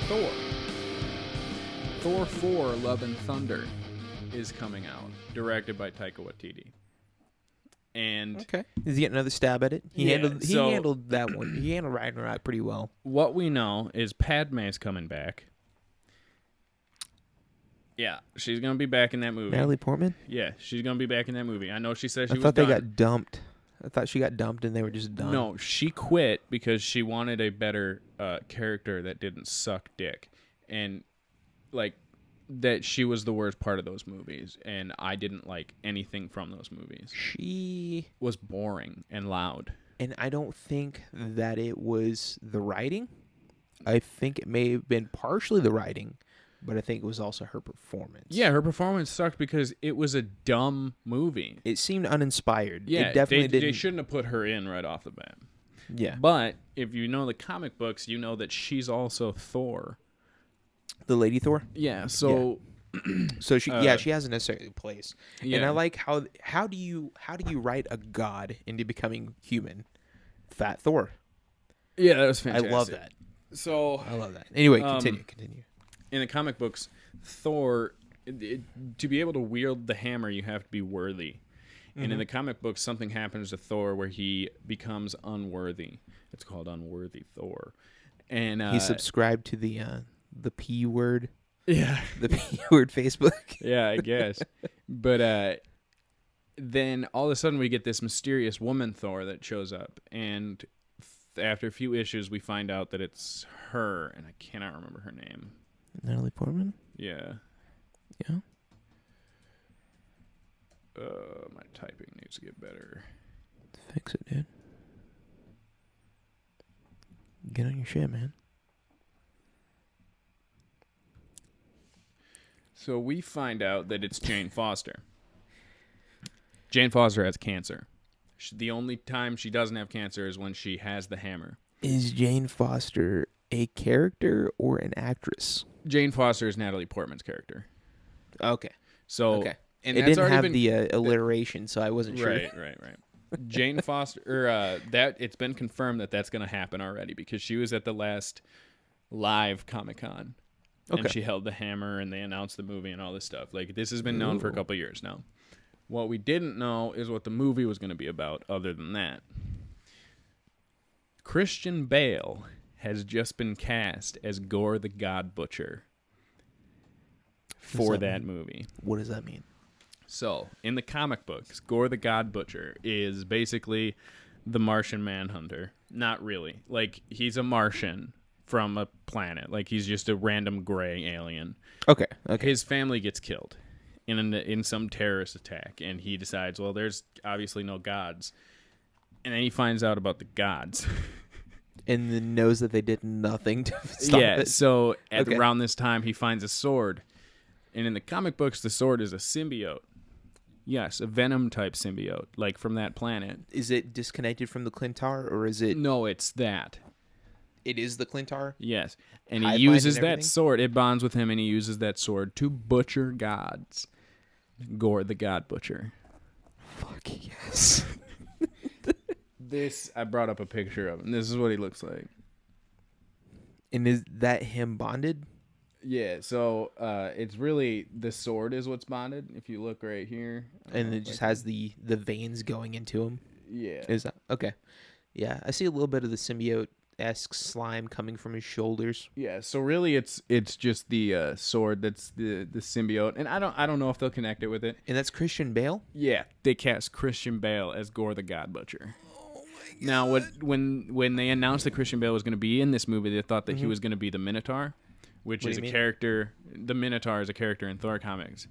Thor. Thor 4 Love and Thunder is coming out, directed by Taika Waititi. And Okay. Does he get another stab at it? He handled that one. He handled Ragnarok pretty well. What we know is Padme's coming back. Yeah, she's going to be back in that movie. Natalie Portman? Yeah, she's going to be back in that movie. I know she said she was I thought done. they got dumped. I thought she got dumped and they were just done. No, she quit because she wanted a better character that didn't suck dick. And, like, that she was the worst part of those movies. And I didn't like anything from those movies. She was boring and loud. And I don't think that it was the writing. I think it may have been partially the writing, but I think it was also her performance. Yeah, her performance sucked because it was a dumb movie. It seemed uninspired. Yeah, it definitely didn't. They shouldn't have put her in right off the bat. Yeah. But if you know the comic books, you know that she's also Thor. The Lady Thor? Yeah, so... Yeah. So she hasn't necessarily place. Yeah. And I like how do you write a god into becoming human? Fat Thor. Yeah, that was fantastic. I love that. So I love that. Anyway, continue. In the comic books, Thor, to be able to wield the hammer, you have to be worthy. Mm-hmm. And in the comic books, something happens to Thor where he becomes unworthy. It's called Unworthy Thor. And he subscribed to the P word. Yeah. The P word Facebook. Yeah, I guess. But then all of a sudden we get this mysterious woman Thor that shows up. And after a few issues, we find out that it's her. And I cannot remember her name. Natalie Portman? Yeah. Yeah? My typing needs to get better. Fix it, dude. Get on your shit, man. So we find out that it's Jane Foster. Jane Foster has cancer. The only time she doesn't have cancer is when she has the hammer. Is Jane Foster a character or an actress? Jane Foster is Natalie Portman's character. Okay. So and it didn't have the alliteration, so I wasn't sure. Right. Jane Foster, that it's been confirmed that that's going to happen already because she was at the last live Comic-Con. Okay. And she held the hammer and they announced the movie and all this stuff. Like, this has been known for a couple of years now. What we didn't know is what the movie was going to be about other than that. Christian Bale has just been cast as Gore the God Butcher for that movie. What does that mean? So, in the comic books, Gore the God Butcher is basically the Martian Manhunter. Not really. Like, he's a Martian from a planet. Like, he's just a random gray alien. Okay. His family gets killed in some terrorist attack, and he decides, well, there's obviously no gods. And then he finds out about the gods. And then knows that they did nothing to stop it. Yeah, so around this time, he finds a sword. And in the comic books, the sword is a symbiote. Yes, a Venom-type symbiote, like from that planet. Is it disconnected from the Clintar, or is it... No, it's that. It is the Clintar? Yes. And he uses that sword. It bonds with him, and he uses that sword to butcher gods. Gore the God Butcher. Fuck yes. I brought up a picture of him. This is what he looks like. And is that him bonded? Yeah, so it's really the sword is what's bonded. If you look right here, and it just has the veins going into him. Yeah, is that okay? Yeah, I see a little bit of the symbiote-esque slime coming from his shoulders. Yeah, so really it's just the sword that's the symbiote, and I don't know if they'll connect it with it. And that's Christian Bale. Yeah, they cast Christian Bale as Gore the God Butcher. Oh my God. Now, when they announced that Christian Bale was going to be in this movie, they thought that he was going to be the Minotaur. Which is a character. The Minotaur is a character in Thor comics.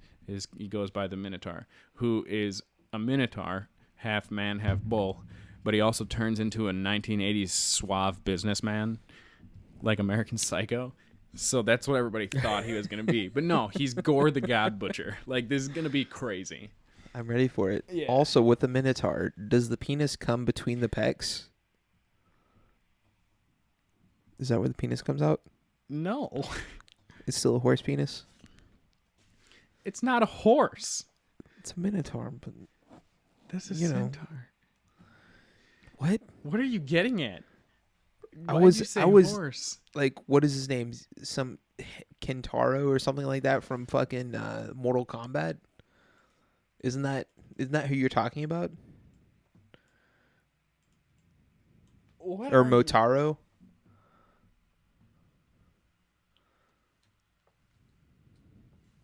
He goes by the Minotaur, who is a Minotaur, half man, half bull, but he also turns into a 1980s suave businessman, like American Psycho. So that's what everybody thought he was going to be. But no, he's Gore the God Butcher. Like, this is going to be crazy. I'm ready for it. Yeah. Also, with the Minotaur, does the penis come between the pecs? Is that where the penis comes out? No. It's still a horse penis? It's not a horse. It's a Minotaur, but... This is a centaur. What? What are you getting at? Why did you say horse? Like, what is his name? Some Kentaro or something like that from fucking Mortal Kombat. Isn't that who you're talking about? What or Motaro?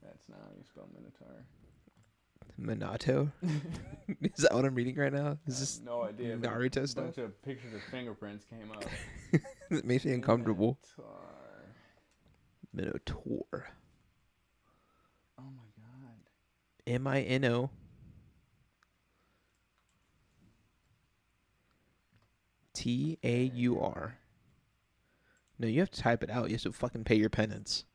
That's not how you spell Minotaur. Minato? Is that what I'm reading right now? Is this no idea. Naruto stuff? A bunch of pictures of fingerprints came up. It makes me uncomfortable. Minotaur. Minotaur. Oh my god. Mino. Taur. No, you have to type it out. You have to fucking pay your penance.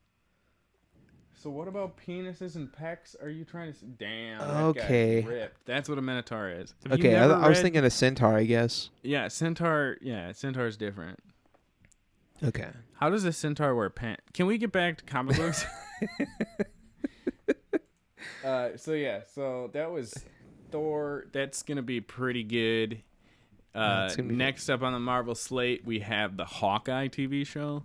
So what about penises and pecs? Are you trying to... Damn, okay. That guy's ripped. That's what a Minotaur is. Okay, I was thinking a centaur, I guess. Yeah, centaur. Yeah, centaur's different. Okay. How does a centaur wear pants? Can we get back to comic books? So that was Thor. That's going to be pretty good. Next up on the Marvel slate, we have the Hawkeye TV show.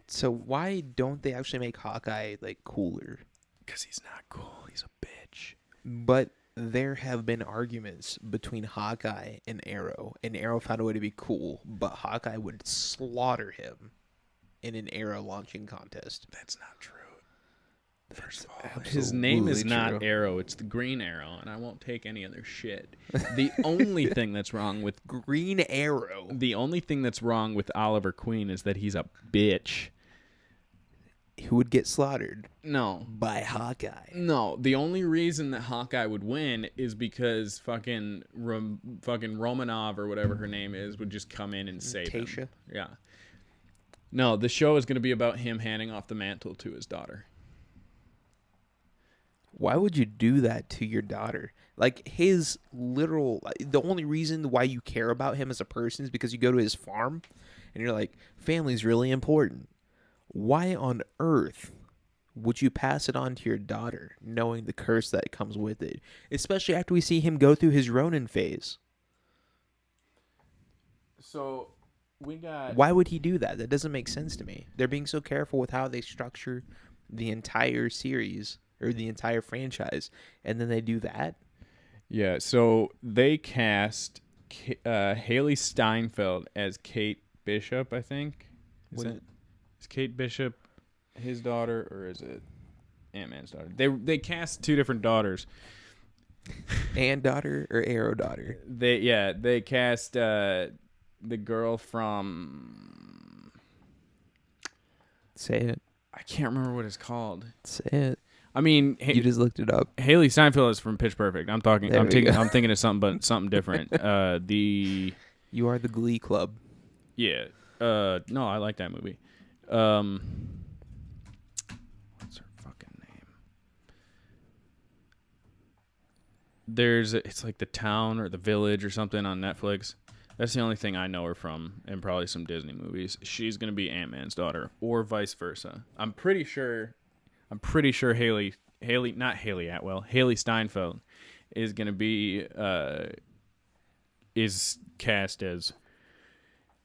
So why don't they actually make Hawkeye like cooler? Because he's not cool. He's a bitch. But there have been arguments between Hawkeye and Arrow, and Arrow found a way to be cool, but Hawkeye would slaughter him in an Arrow launching contest. That's not true. First of all, his name is not Arrow. It's the Green Arrow, and I won't take any other shit. The only thing that's wrong with Green Arrow, the only thing that's wrong with Oliver Queen is that he's a bitch. Who would get slaughtered? No. By Hawkeye. No, the only reason that Hawkeye would win is because fucking Romanov or whatever her name is would just come in and save him. Yeah. No, the show is going to be about him handing off the mantle to his daughter. Why would you do that to your daughter? Like, his literal... The only reason why you care about him as a person is because you go to his farm and you're like, family's really important. Why on earth would you pass it on to your daughter, knowing the curse that comes with it? Especially after we see him go through his Ronin phase. So, we got... Why would he do that? That doesn't make sense to me. They're being so careful with how they structure the entire series, or the entire franchise, and then they do that? Yeah, so they cast Haley Steinfeld as Kate Bishop, I think. Is Kate Bishop his daughter, or is it Ant-Man's daughter? They cast two different daughters. Ant daughter or Arrow daughter? They cast the girl from... Say it. I can't remember what it's called. Say it. I mean, you just looked it up. Haley Steinfeld is from Pitch Perfect. I'm thinking of something different. You Are the Glee Club. Yeah. No, I like that movie. What's her fucking name? It's like The Town or The Village or something on Netflix. That's the only thing I know her from, and probably some Disney movies. She's gonna be Ant-Man's daughter, or vice versa. I'm pretty sure Haley Steinfeld is gonna be is cast as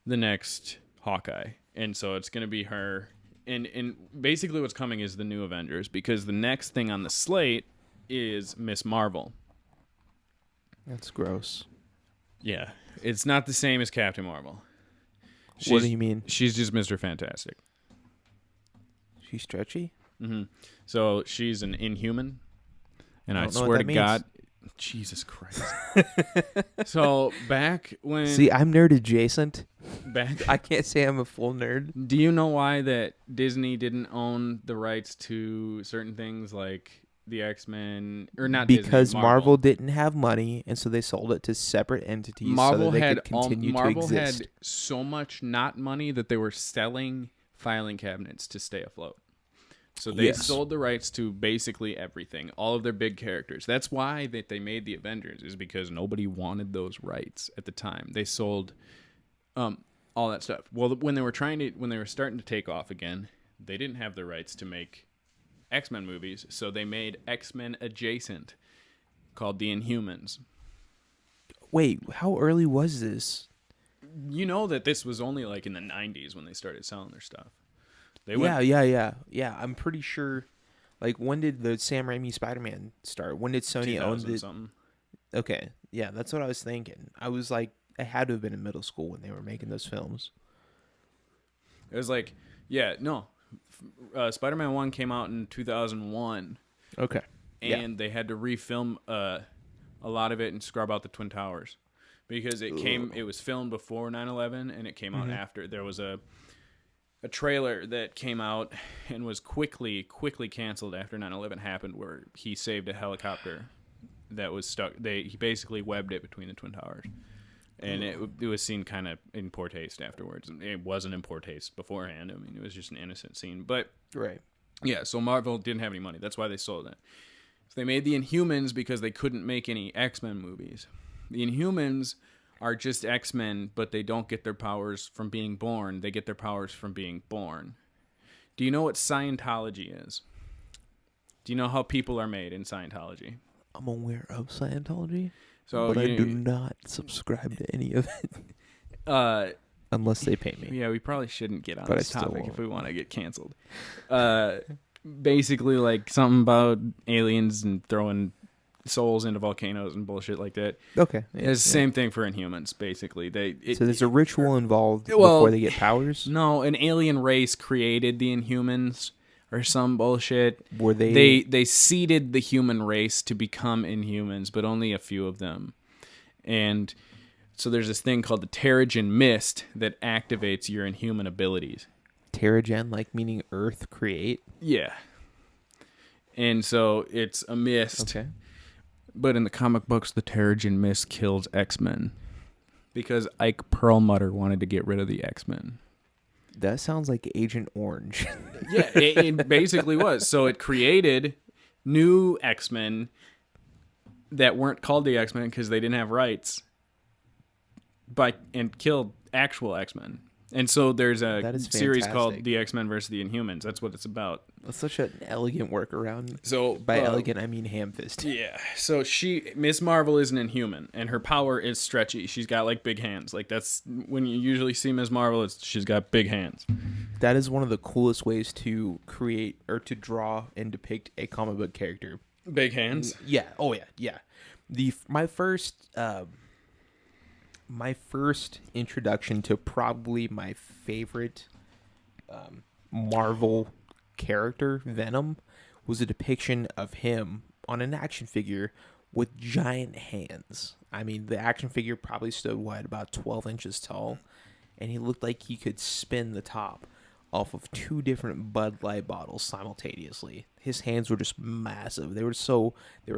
the next Hawkeye. And so it's going to be her. And basically what's coming is the new Avengers, because the next thing on the slate is Miss Marvel. That's gross. Yeah. It's not the same as Captain Marvel. What do you mean? She's just Mr. Fantastic. She's stretchy? Mm-hmm. So she's an Inhuman. And I swear to God... Jesus Christ. So back when... See, I'm nerd adjacent. Back, I can't say I'm a full nerd. Do you know why that Disney didn't own the rights to certain things like the X-Men, or not? Because Disney, Marvel didn't have money, and so they sold it to separate entities so that they could continue to exist. Marvel had so much not money that they were selling filing cabinets to stay afloat. So they sold the rights to basically everything, all of their big characters. That's why they made the Avengers, is because nobody wanted those rights at the time. They sold all that stuff. Well, when they were starting to take off again, they didn't have the rights to make X-Men movies, so they made X-Men adjacent, called the Inhumans. Wait, how early was this? You know that this was only like in the 90s when they started selling their stuff. Yeah. I'm pretty sure. Like, when did the Sam Raimi Spider-Man start? When did Sony own it? Something. Okay, yeah, that's what I was thinking. I was like, I had to have been in middle school when they were making those films. It was like, Spider-Man 1 came out in 2001. Okay. And they had to refilm a lot of it and scrub out the Twin Towers because it was filmed before 9/11 and it came out after. There was a trailer that came out and was quickly canceled after 9/11 happened, where he saved a helicopter that was stuck. He basically webbed it between the Twin Towers, and it was seen kind of in poor taste afterwards. It wasn't in poor taste beforehand. I mean, it was just an innocent scene. But right, yeah. So Marvel didn't have any money. That's why they sold it. So they made the Inhumans because they couldn't make any X-Men movies. The Inhumans are just X-Men, but they don't get their powers from being born. They get their powers from being born. Do you know what Scientology is? Do you know how people are made in Scientology? I'm aware of Scientology, but I do not subscribe to any of it. Unless they pay me. Yeah, we probably shouldn't get on this topic if we want to get canceled. Basically, like something about aliens and throwing souls into volcanoes and bullshit like that. Okay. Yeah, it's the same thing for Inhumans, basically. So there's a ritual involved before they get powers? No, an alien race created the Inhumans or some bullshit. Were they seeded the human race to become Inhumans, but only a few of them. And so there's this thing called the Terrigen Mist that activates your Inhuman abilities. Terrigen, like meaning Earth create? Yeah. And so it's a mist. Okay. But in the comic books, the Terrigen Mist kills X-Men because Ike Perlmutter wanted to get rid of the X-Men. That sounds like Agent Orange. Yeah, it basically was. So it created new X-Men that weren't called the X-Men because they didn't have rights, and killed actual X-Men. And so there's a series called The X-Men versus the Inhumans. That's what it's about. That's such an elegant workaround. So by elegant, I mean ham-fist. Yeah. So Miss Marvel is an Inhuman, and her power is stretchy. She's got like big hands. Like that's when you usually see Miss Marvel. She's got big hands. That is one of the coolest ways to create or to draw and depict a comic book character. Big hands. Yeah. Oh yeah. Yeah. My first introduction to probably my favorite Marvel character, Venom, was a depiction of him on an action figure with giant hands. I mean, the action figure probably stood about 12 inches tall, and he looked like he could spin the top off of two different Bud Light bottles simultaneously. His hands were just massive. They were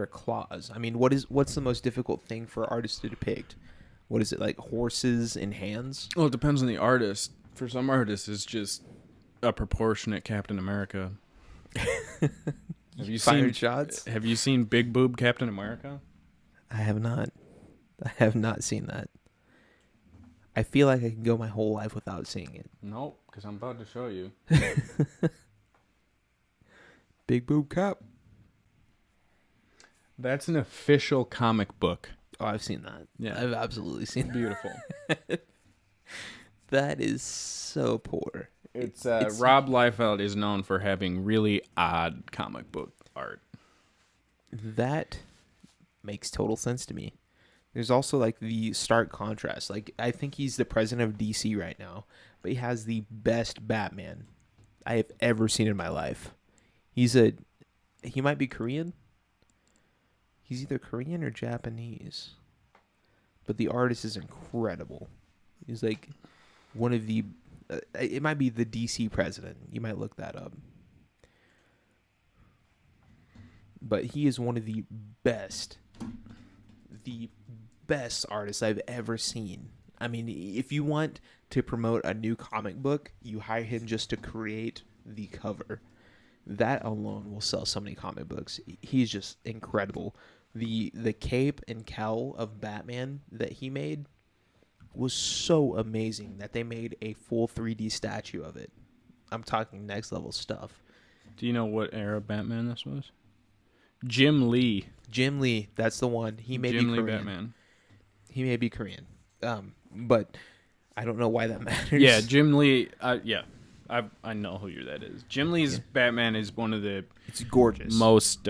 claws. I mean, what's the most difficult thing for artists to depict? What is it, like horses and hands? Well, it depends on the artist. For some artists, it's just a proportionate Captain America. Have you seen shots? Have you seen Big Boob Captain America? I have not. I have not seen that. I feel like I can go my whole life without seeing it. Nope, because I'm about to show you. Big Boob Cap. That's an official comic book. Oh, I've seen that. Yeah. I've absolutely seen that. Beautiful. That is so poor. It's Rob Liefeld is known for having really odd comic book art. That makes total sense to me. There's also like the stark contrast. Like I think he's the president of DC right now, but he has the best Batman I have ever seen in my life. He might be Korean. He's either Korean or Japanese. But the artist is incredible. He's like one of the... it might be the DC president. You might look that up. But he is one of the best artists I've ever seen. I mean, if you want to promote a new comic book, you hire him just to create the cover. That alone will sell so many comic books. He's just incredible. The cape and cowl of Batman that he made was so amazing that they made a full 3D statue of it. I'm talking next level stuff. Do you know what era Batman this was? Jim Lee. Jim Lee, that's the one. He may be Korean. Batman. He may be Korean. But I don't know why that matters. Yeah, Jim Lee. I know who that is. Jim Lee's Batman is one of the It's gorgeous. most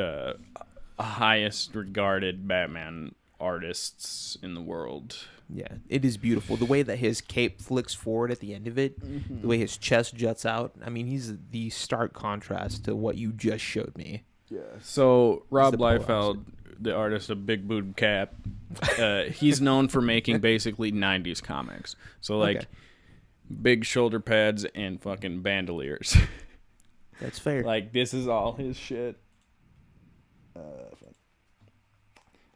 highest regarded Batman artists in the world. Yeah, it is beautiful. The way that his cape flicks forward at the end of it, the way his chest juts out. I mean, he's the stark contrast to what you just showed me. Yeah. So Rob Liefeld, the artist of Big Boob Cap, he's known for making basically 90s comics. So like big shoulder pads and fucking bandoliers. That's fair. Like this is all his shit.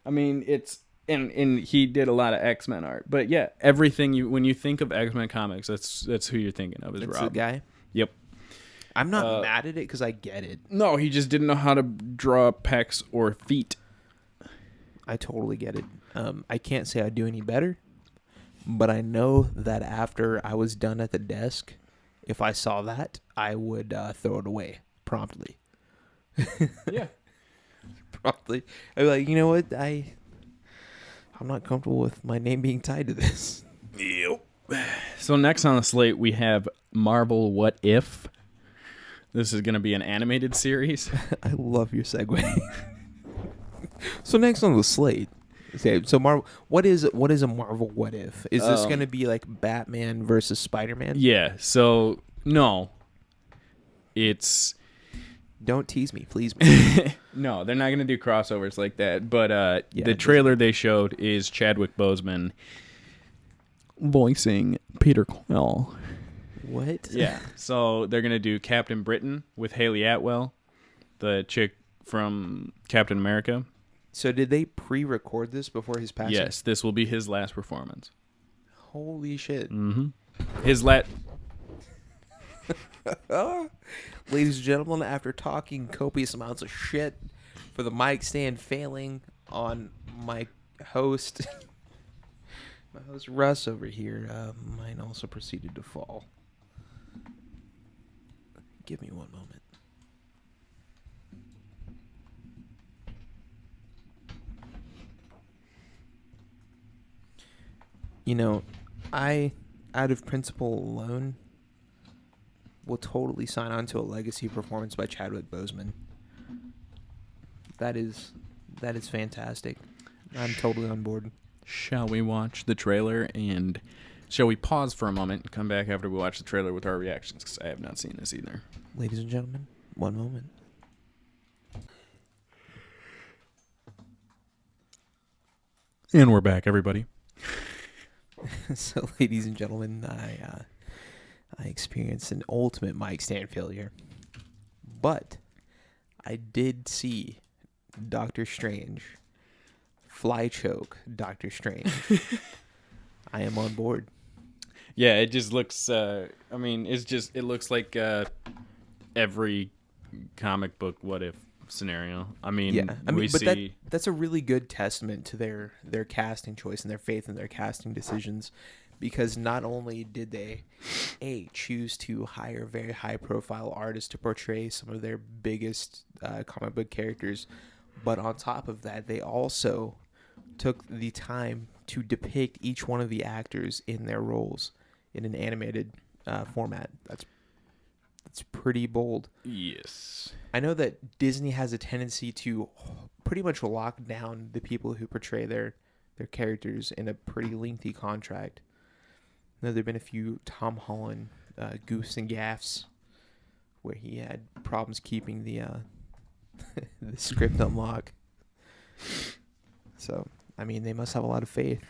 I mean, it's and he did a lot of X-Men art. But yeah, everything when you think of X-Men comics, that's who you're thinking of is That's Rob. the guy. Yep. I'm not mad at it because I get it. No, he just didn't know how to draw pecs or feet. I totally get it. I can't say I do any better, but I know that after I was done at the desk, if I saw that, I would throw it away promptly. Yeah. Promptly. I'd be like, you know what? I'm not comfortable with my name being tied to this. Yep. So next on the slate, we have Marvel What If. This is going to be an animated series. I love your segue. So next on the slate, okay, so Marvel, what is a Marvel What If? Is this going to be like Batman versus Spider-Man? Yeah. So no, it's don't tease me, please. no, they're not going to do crossovers like that. But the trailer they showed is Chadwick Boseman voicing Peter Quill. What? Yeah. So they're going to do Captain Britain with Haley Atwell, the chick from Captain America. So did they pre-record this before his passing? Yes, this will be his last performance. Holy shit. Mm-hmm. His last... Ladies and gentlemen, after talking copious amounts of shit for the mic stand failing on my host, Russ over here, mine also proceeded to fall. Give me one moment. You know, I, out of principle alone, will totally sign on to a legacy performance by Chadwick Boseman. That is fantastic. I'm totally on board. Shall we watch the trailer and shall we pause for a moment and come back after we watch the trailer with our reactions? Because I have not seen this either. Ladies and gentlemen, one moment. And we're back, everybody. So, ladies and gentlemen, I experienced an ultimate mic stand failure, but I did see Doctor Strange, fly choke Doctor Strange. I am on board. Yeah, it just looks. It looks like every comic book what if scenario. That's a really good testament to their casting choice and their faith in their casting decisions, because not only did they choose to hire very high profile artists to portray some of their biggest comic book characters, but on top of that they also took the time to depict each one of the actors in their roles in an animated format. That's pretty bold. Yes. I know that Disney has a tendency to pretty much lock down the people who portray their characters in a pretty lengthy contract. I know there have been a few Tom Holland goofs and gaffes where he had problems keeping the the script on lock. So, I mean, they must have a lot of faith.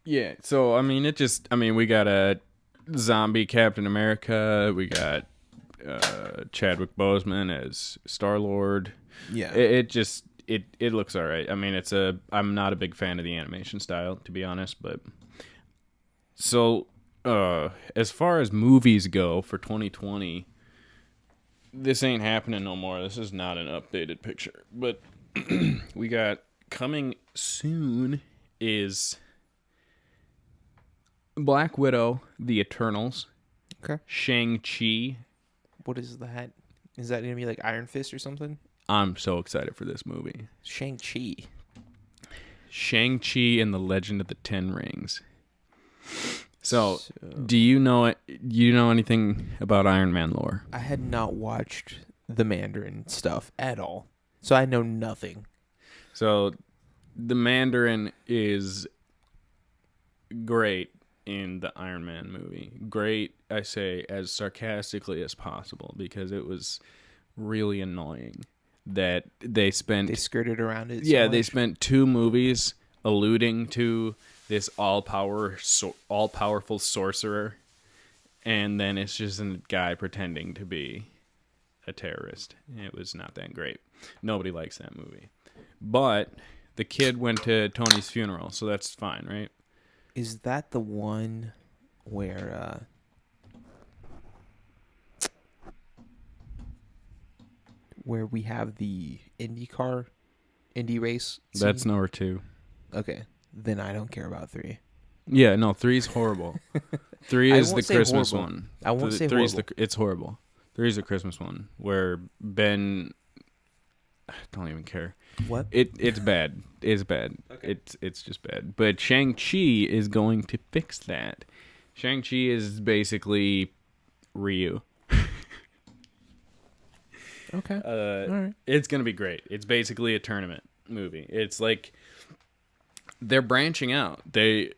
Yeah, so, we got a zombie Captain America. We got Chadwick Boseman as Star-Lord. Yeah. It looks all right. I mean, I'm not a big fan of the animation style, to be honest, but... So, as far as movies go for 2020, this ain't happening no more. This is not an updated picture. But we got coming soon is... Black Widow, The Eternals. Okay. Shang-Chi. What is that? Is that going to be like Iron Fist or something? I'm so excited for this movie. Shang-Chi. Shang-Chi and the Legend of the Ten Rings. So, do you know anything about Iron Man lore? I had not watched the Mandarin stuff at all, so I know nothing. So, the Mandarin is great in the Iron Man movie. Great, I say, as sarcastically as possible, because it was really annoying that they skirted around it. Yeah, they spent 2 movies alluding to this all-powerful sorcerer, and then it's just a guy pretending to be a terrorist. It was not that great. Nobody likes that movie. But the kid went to Tony's funeral, so that's fine, right? Is that the one where we have the Indy race scene? That's number 2. Okay, then I don't care about 3. Yeah, no, 3's horrible. 3 is the Christmas horrible. one. I won't say 3's horrible. It's horrible. 3's the Christmas one where Ben... I don't even care. What? It's bad. It's bad. Okay. It's just bad. But Shang-Chi is going to fix that. Shang-Chi is basically Ryu. Okay. All right. It's going to be great. It's basically a tournament movie. It's like they're branching out. And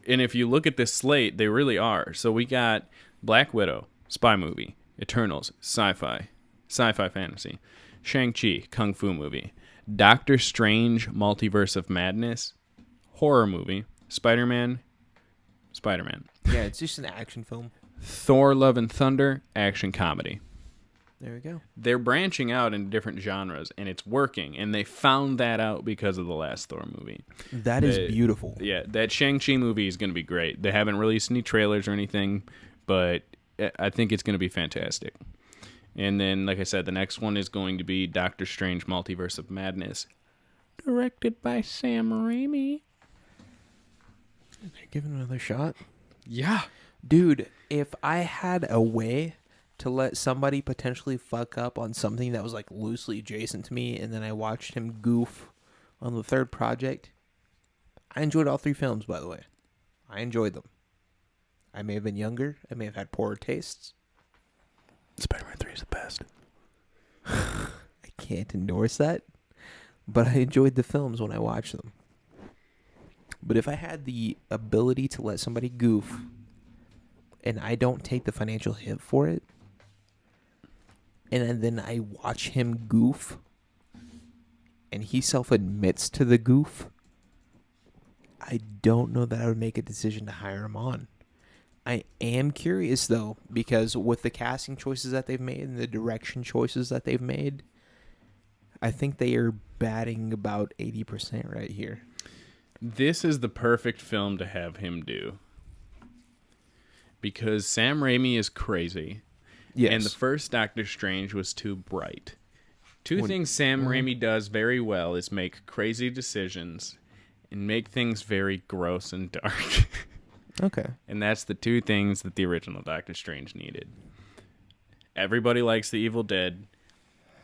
if you look at this slate, they really are. So we got Black Widow, spy movie, Eternals, sci-fi fantasy, Shang-Chi, kung fu movie, Doctor Strange, Multiverse of Madness, horror movie, Spider-Man. Yeah, it's just an action film. Thor, Love and Thunder, action comedy. There we go. They're branching out in different genres, and it's working. And they found that out because of the last Thor movie. That is beautiful. Yeah, that Shang-Chi movie is going to be great. They haven't released any trailers or anything, but I think it's going to be fantastic. And then, like I said, the next one is going to be Doctor Strange, Multiverse of Madness, directed by Sam Raimi. Give it another shot. Yeah. Dude, if I had a way to let somebody potentially fuck up on something that was like loosely adjacent to me, and then I watched him goof on the third project, I enjoyed all 3 films, by the way. I enjoyed them. I may have been younger. I may have had poorer tastes. Spider-Man 3 is the best. I can't endorse that, but I enjoyed the films when I watched them. But if I had the ability to let somebody goof, and I don't take the financial hit for it, and then I watch him goof, and he self-admits to the goof, I don't know that I would make a decision to hire him on. I am curious, though, because with the casting choices that they've made and the direction choices that they've made, I think they are batting about 80% right here. This is the perfect film to have him do. Because Sam Raimi is crazy. Yes. And the first Doctor Strange was too bright. Two things Sam Raimi does very well is make crazy decisions and make things very gross and dark. Okay. And that's the 2 things that the original Doctor Strange needed. Everybody likes The Evil Dead.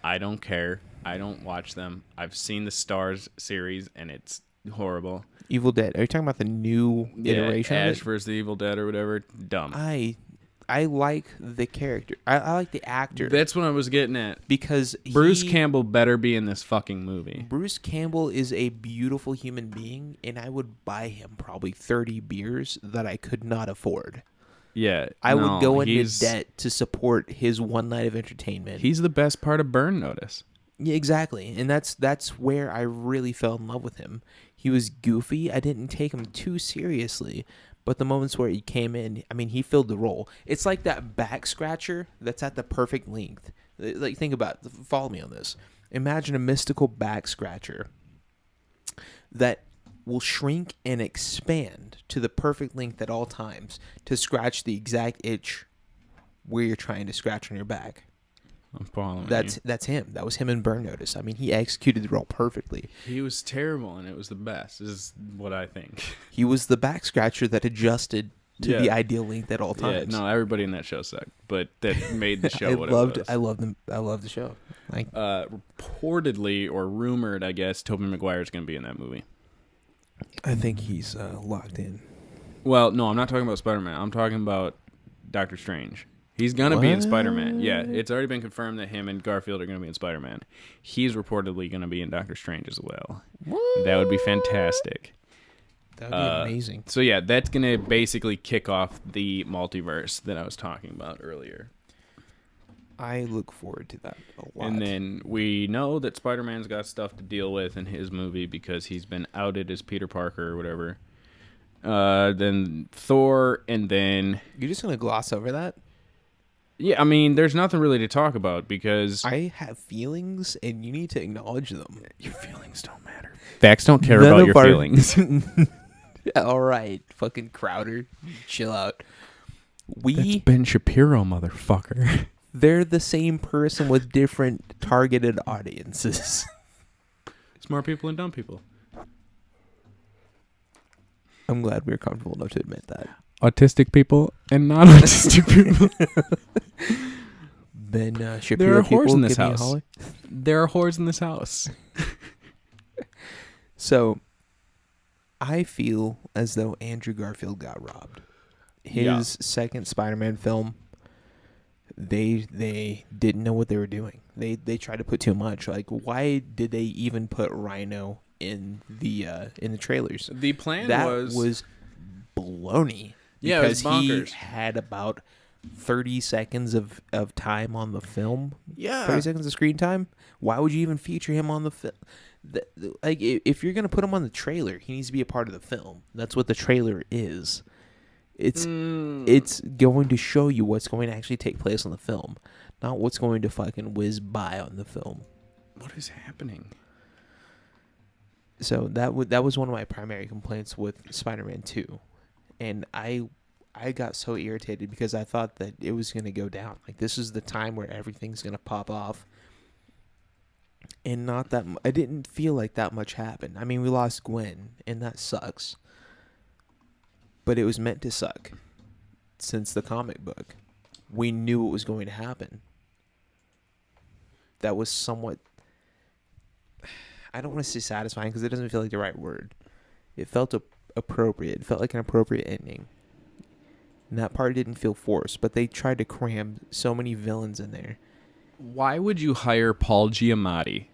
I don't care. I don't watch them. I've seen the Stars series, and it's horrible. Evil Dead. Are you talking about the new iteration? Ash vs. the Evil Dead or whatever. Dumb. I like the character. I like the actor. That's what I was getting at. Because Bruce Campbell better be in this fucking movie. Bruce Campbell is a beautiful human being, and I would buy him probably 30 beers that I could not afford. Yeah. I would go into debt to support his one night of entertainment. He's the best part of Burn Notice. Yeah, exactly. And that's where I really fell in love with him. He was goofy. I didn't take him too seriously. But the moments where he came in, I mean, he filled the role. It's like that back scratcher that's at the perfect length. Like, think about it. Follow me on this. Imagine a mystical back scratcher that will shrink and expand to the perfect length at all times to scratch the exact itch where you're trying to scratch on your back. I'm following That's him. That was him in Burn Notice. I mean, he executed the role perfectly. He was terrible, and it was the best, is what I think. He was the back scratcher that adjusted to the ideal length at all times. Yeah, no, everybody in that show sucked, but that made the show what it was. I loved the show. Reportedly, or rumored, I guess, Tobey Maguire is going to be in that movie. I think he's locked in. Well, no, I'm not talking about Spider-Man. I'm talking about Doctor Strange. He's going to be in Spider-Man. Yeah, it's already been confirmed that him and Garfield are going to be in Spider-Man. He's reportedly going to be in Doctor Strange as well. What? That would be fantastic. That would be amazing. So, yeah, that's going to basically kick off the multiverse that I was talking about earlier. I look forward to that a lot. And then we know that Spider-Man's got stuff to deal with in his movie because he's been outed as Peter Parker or whatever. Then Thor, and then... You're just going to gloss over that? Yeah, I mean, there's nothing really to talk about because... I have feelings, and you need to acknowledge them. Your feelings don't matter. Facts don't care about your feelings. All right, fucking Crowder, chill out. That's Ben Shapiro, motherfucker. They're the same person with different targeted audiences. Smart people and dumb people. I'm glad we're comfortable enough to admit that. Autistic people and non-autistic people. Ben Shapiro. There are whores in this give me a house. holler. There are whores in this house. So, I feel as though Andrew Garfield got robbed. His second Spider-Man film, they didn't know what they were doing. They tried to put too much. Like, why did they even put Rhino in the trailers? The plan was baloney. Yeah, it was bonkers. He had about 30 seconds of time on the film. Yeah. 30 seconds of screen time. Why would you even feature him on the film? Like, if you're going to put him on the trailer, he needs to be a part of the film. That's what the trailer is. It's going to show you what's going to actually take place on the film, not what's going to fucking whiz by on the film. What is happening? So that was one of my primary complaints with Spider-Man 2. And I got so irritated because I thought that it was going to go down. Like, this is the time where everything's going to pop off. And not that... I didn't feel like that much happened. I mean, we lost Gwen, and that sucks. But it was meant to suck. Since the comic book. We knew it was going to happen. That was somewhat... I don't want to say satisfying because it doesn't feel like the right word. It felt appropriate. It felt like an appropriate ending. And that part didn't feel forced, but they tried to cram so many villains in there. Why would you hire Paul Giamatti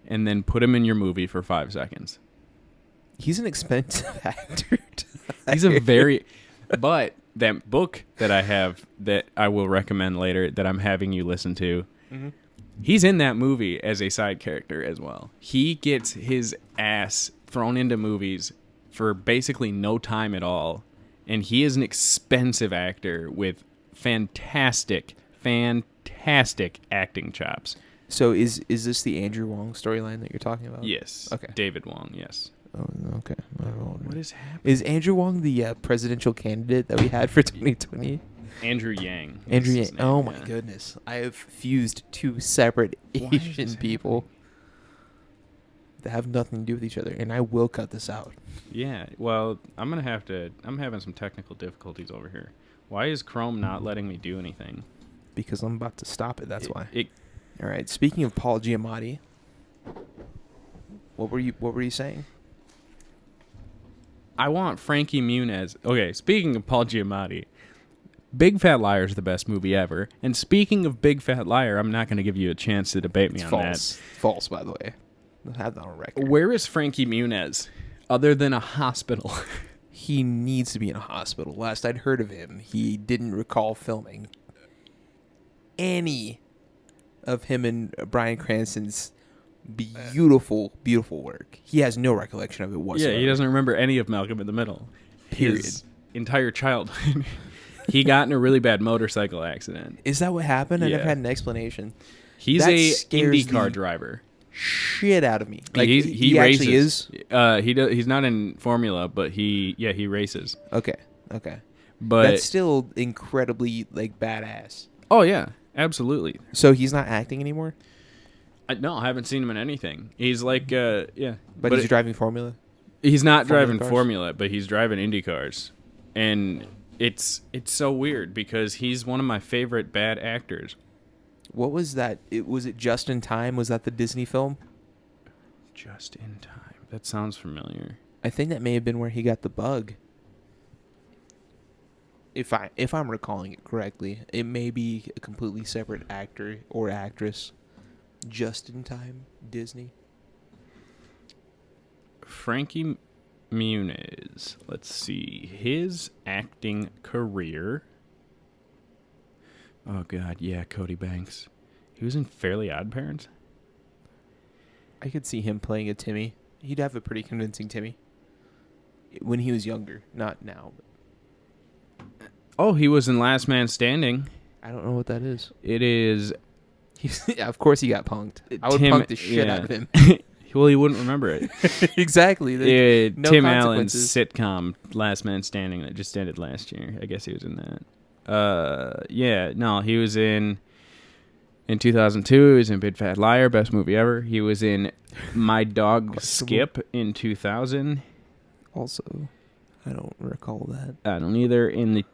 and then put him in your movie for 5 seconds? He's an expensive actor. He's a very... But that book that I have that I will recommend later that I'm having you listen to, he's in that movie as a side character as well. He gets his ass thrown into movies for basically no time at all. And he is an expensive actor with fantastic acting chops. So is this the Andrew Wong storyline that you're talking about? Yes. Okay. David Wong, yes. Oh, okay. What is happening? Is Andrew Wong the presidential candidate that we had for 2020? Andrew Yang. Andrew Yang. Oh, my goodness. I have fused two separate Asian people that have nothing to do with each other, and I will cut this out. Yeah, well, I'm having some technical difficulties over here. Why is Chrome not letting me do anything? Because I'm about to stop it, that's why. All right, speaking of Paul Giamatti, what were you saying? I want Frankie Muniz. Okay, speaking of Paul Giamatti, Big Fat Liar is the best movie ever. And speaking of Big Fat Liar, I'm not going to give you a chance to debate me on that. False, by the way. I have that on record. Where is Frankie Muniz other than a hospital? He needs to be in a hospital. Last I'd heard of him, he didn't recall filming any of him and Bryan Cranston's beautiful work. He has no recollection of it whatsoever. Yeah, he doesn't remember any of Malcolm in the Middle. Period. His entire childhood. He got in a really bad motorcycle accident. Is that what happened? I Yeah. never had an explanation. He's That a scares IndyCar the driver. Shit out of me. Like he actually races. is. He's not in Formula, but he races. Okay. But That's still incredibly badass. oh yeah, absolutely. So he's not acting anymore? No, I haven't seen him in anything. He's like yeah, But he's driving Formula? He's not Formula driving cars? Formula, but he's driving Indy cars, and it's so weird because he's one of my favorite bad actors. What was that? Was it Just in Time? Was that the Disney film? Just in Time. That sounds familiar. I think that may have been where he got the bug. If I'm recalling it correctly, it may be a completely separate actor or actress. Just in time, Disney. Frankie Muniz. Let's see. His acting career. Oh, God. Yeah, Cody Banks. He was in Fairly Odd Parents. I could see him playing a Timmy. He'd have a pretty convincing Timmy. When he was younger. Not now. But Oh, he was in Last Man Standing. I don't know what that is. It is... Yeah, of course he got punked. I would punk the shit out of him. Well, he wouldn't remember it. Exactly. No Tim Allen's sitcom Last Man Standing that just ended last year. I guess he was in that. He was in 2002. He was in Big Fat Liar, best movie ever. He was in My Dog Skip in 2000. Also, I don't recall that. I don't either. In the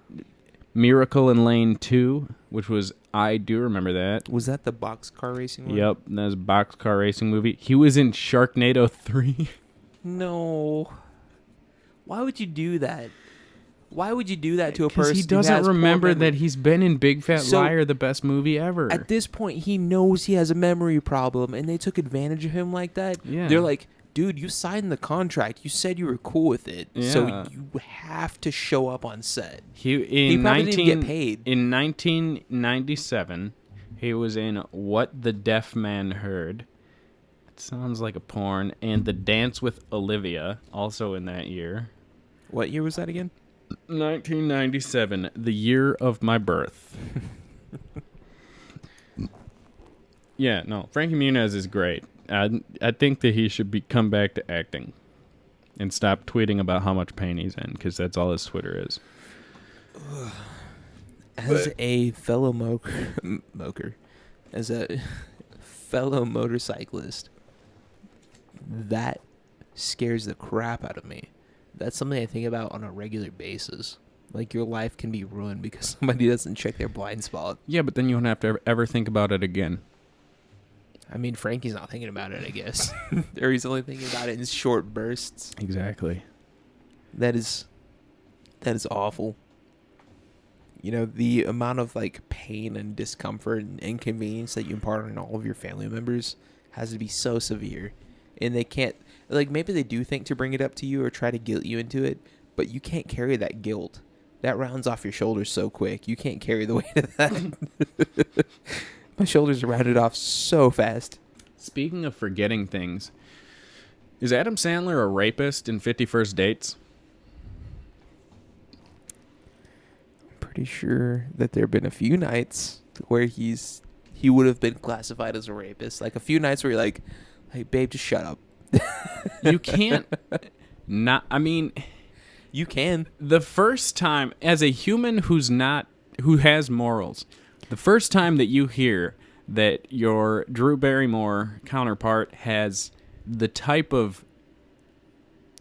Miracle in Lane 2, which was, I do remember that. Was that the boxcar racing one? Yep, that was a boxcar racing movie. He was in Sharknado 3. No. Why would you do that? Why would you do that to a person? Because he doesn't remember that he's been in Big Fat Liar, the best movie ever. At this point, he knows he has a memory problem, and they took advantage of him like that. Yeah. They're like, dude, you signed the contract. You said you were cool with it. Yeah. So you have to show up on set. He probably didn't get paid. In 1997, he was in What the Deaf Man Heard. It sounds like a porn. And The Dance with Olivia, also in that year. What year was that again? 1997, the year of my birth. Yeah, no, Frankie Muniz is great. I think that he should come back to acting and stop tweeting about how much pain he's in, because that's all his Twitter is. As a fellow as a fellow motorcyclist, that scares the crap out of me. That's something I think about on a regular basis. Like, your life can be ruined because somebody doesn't check their blind spot. Yeah, but then you don't have to ever think about it again. I mean, Frankie's not thinking about it, I guess. Or he's only thinking about it in short bursts. Exactly. That is awful. You know, the amount of, like, pain and discomfort and inconvenience that you impart on all of your family members has to be so severe. And they can't, like, maybe they do think to bring it up to you or try to guilt you into it, but you can't carry that guilt. That rounds off your shoulders so quick. You can't carry the weight of that. My shoulders are rounded off so fast. Speaking of forgetting things, is Adam Sandler a rapist in 50 First Dates? I'm pretty sure that there have been a few nights where he would have been classified as a rapist. Like, a few nights where you're like, hey, babe, just shut up. You can't not, I mean... You can. The first time, as a human who has morals, the first time that you hear that your Drew Barrymore counterpart has the type of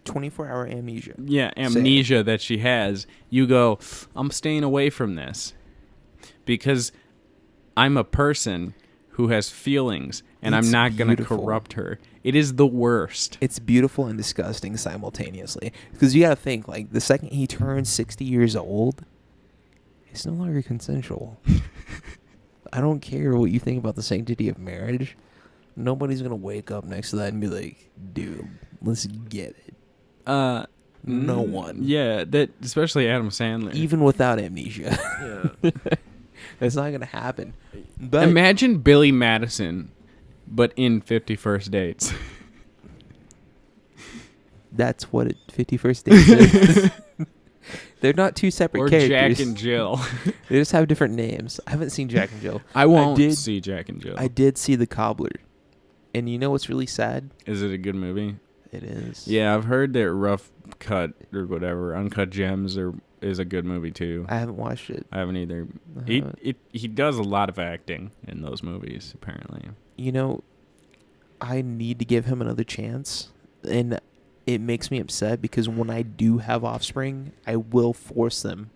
24-hour amnesia. Yeah, amnesia that she has, you go, I'm staying away from this. Because I'm a person who has feelings, and I'm not going to corrupt her. It is the worst. It's beautiful and disgusting simultaneously. Because you got to think, like, the second he turns 60 years old, it's no longer consensual. I don't care what you think about the sanctity of marriage. Nobody's going to wake up next to that and be like, dude, let's get it. No one. Yeah, that especially Adam Sandler. Even without amnesia. Yeah. That's not going to happen. But imagine Billy Madison, but in 50 First Dates. That's what 50 First Dates is. They're not two separate characters. Or Jack and Jill. They just have different names. I haven't seen Jack and Jill. I won't see Jack and Jill. I did see The Cobbler. And you know what's really sad? Is it a good movie? It is. Yeah, I've heard that Rough Cut or whatever, Uncut Gems is a good movie too. I haven't watched it. I haven't either. He does a lot of acting in those movies, apparently. You know, I need to give him another chance. And it makes me upset because when I do have offspring, I will force them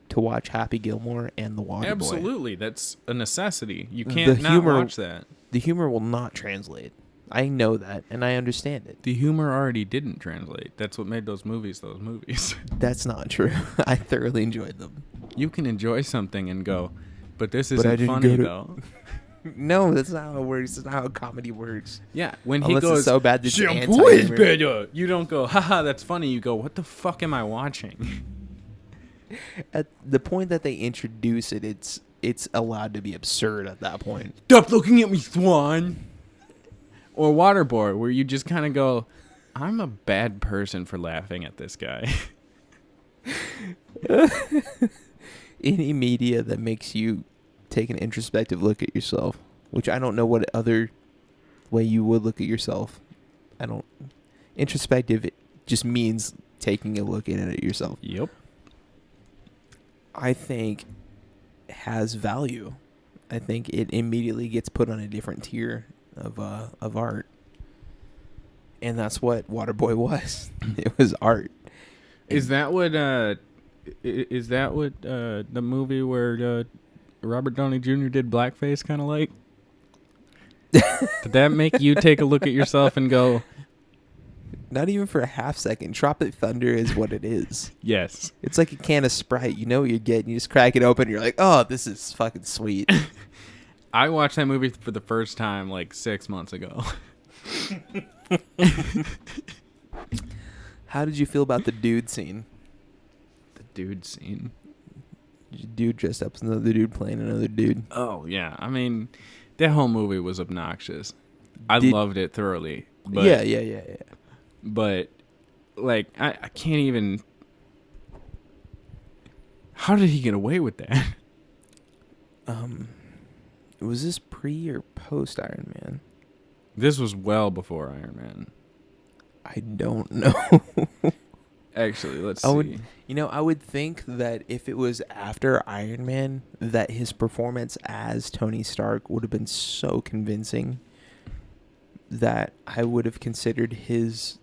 to watch Happy Gilmore and The Waterboy. Absolutely. That's a necessity. You can't not watch that. The humor will not translate. I know that, and I understand it. The humor already didn't translate. That's what made those movies. That's not true. I thoroughly enjoyed them. You can enjoy something and go, but this isn't funny, though. No, that's not how it works. That's not how comedy works. Yeah, when Unless he goes, it's so bad that shampoo is better. You don't go, haha, that's funny. You go, what the fuck am I watching? At the point that they introduce it, it's allowed to be absurd at that point. Stop looking at me, Swan. Or Waterboard, where you just kind of go, I'm a bad person for laughing at this guy. Any media that makes you take an introspective look at yourself, which I don't know what other way you would look at yourself. Introspective, it just means taking a look at it yourself. Yep. I think has value. I think it immediately gets put on a different tier of art. And that's what Waterboy was. It was art. Is that what the movie where Robert Downey Jr. did blackface kind of like? Did that make you take a look at yourself and go, not even for a half second, Tropic Thunder is what it is. Yes. It's like a can of Sprite. You know what you're getting. You just crack it open and you're like, oh, this is fucking sweet. I watched that movie for the first time like 6 months ago. How did you feel about the dude scene? The dude scene? Dude dressed up as another dude playing another dude. Oh, yeah. I mean, that whole movie was obnoxious. I loved it thoroughly. But, yeah. But, like, I can't even... How did he get away with that? Was this pre or post Iron Man? This was well before Iron Man. I don't know. Actually, let's see. I would think that if it was after Iron Man, that his performance as Tony Stark would have been so convincing that I would have considered his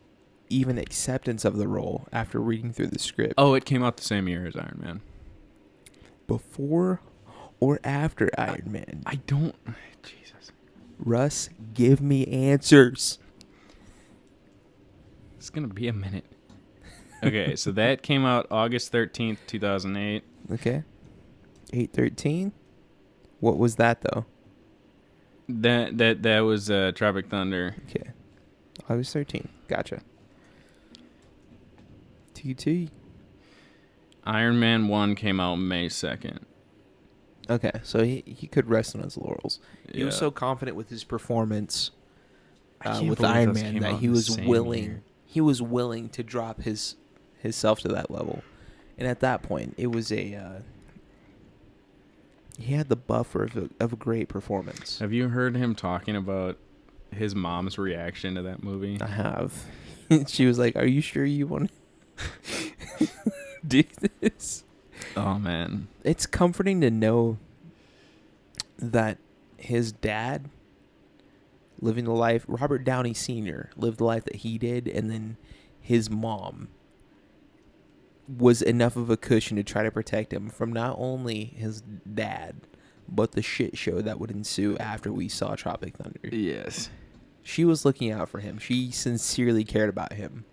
even acceptance of the role after reading through the script. Oh, it came out the same year as Iron Man. Before or after Iron Man? I don't... Jesus. Russ, give me answers. It's going to be a minute. Okay, so that came out August 13th, 2008. Okay. 8/13? What was that, though? That was Tropic Thunder. Okay. August 13th. Gotcha. TT. Iron Man 1 came out May 2nd. Okay, so he could rest on his laurels. He was so confident with his performance with Iron Man that he was willing to drop his self to that level. And at that point, it was he had the buffer of a great performance. Have you heard him talking about his mom's reaction to that movie? I have. She was like, "Are you sure you want to do this?" Oh, man. It's comforting to know that his dad living the life, Robert Downey Sr. lived the life that he did, and then his mom was enough of a cushion to try to protect him from not only his dad, but the shit show that would ensue after we saw Tropic Thunder. Yes. She was looking out for him. She sincerely cared about him.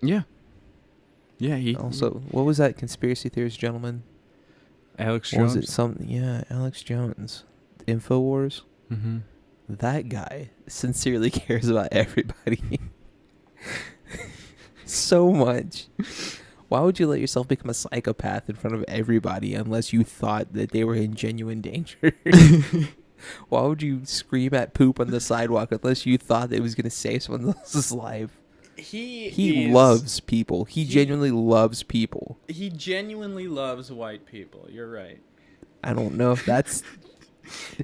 Yeah. Yeah, Also, what was that conspiracy theorist gentleman? Alex Jones? Was it something? Yeah, Alex Jones. InfoWars? Mm-hmm. That guy sincerely cares about everybody. So much. Why would you let yourself become a psychopath in front of everybody unless you thought that they were in genuine danger? Why would you scream at poop on the sidewalk unless you thought it was going to save someone else's life? He loves people. He genuinely loves people. He genuinely loves white people. You're right. I don't know if that's...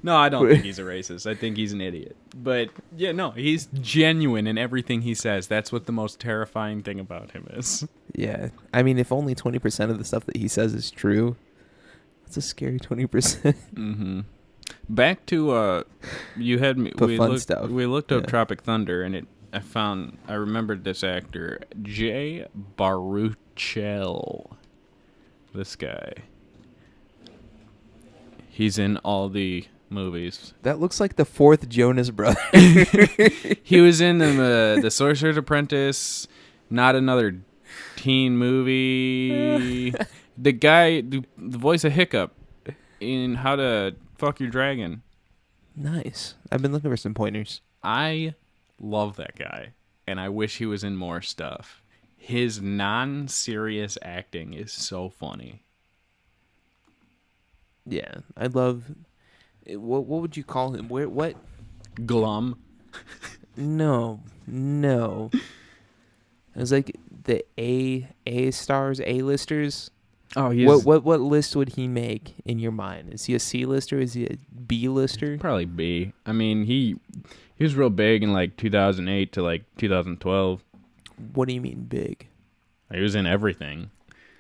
No, I don't think he's a racist. I think he's an idiot. But, yeah, no, he's genuine in everything he says. That's what the most terrifying thing about him is. Yeah. I mean, if only 20% of the stuff that he says is true, that's a scary 20%. Mm-hmm. Back to, you had me... We looked up Tropic Thunder, and I remembered this actor, Jay Baruchel. This guy. He's in all the movies. That looks like the fourth Jonas brother. He was in the Sorcerer's Apprentice, Not Another Teen Movie. The guy, the voice of Hiccup in How to Fuck Your Dragon. Nice. I've been looking for some pointers. I love that guy, and I wish he was in more stuff. His non-serious acting is so funny. Yeah, I love. What would you call him? What? Glum. No. It was like the A stars, A-listers. Oh, he's What list would he make in your mind? Is he a C-lister? Is he a B-lister? probably B. I mean, he was real big in like 2008 to like 2012. What do you mean big? He was in everything.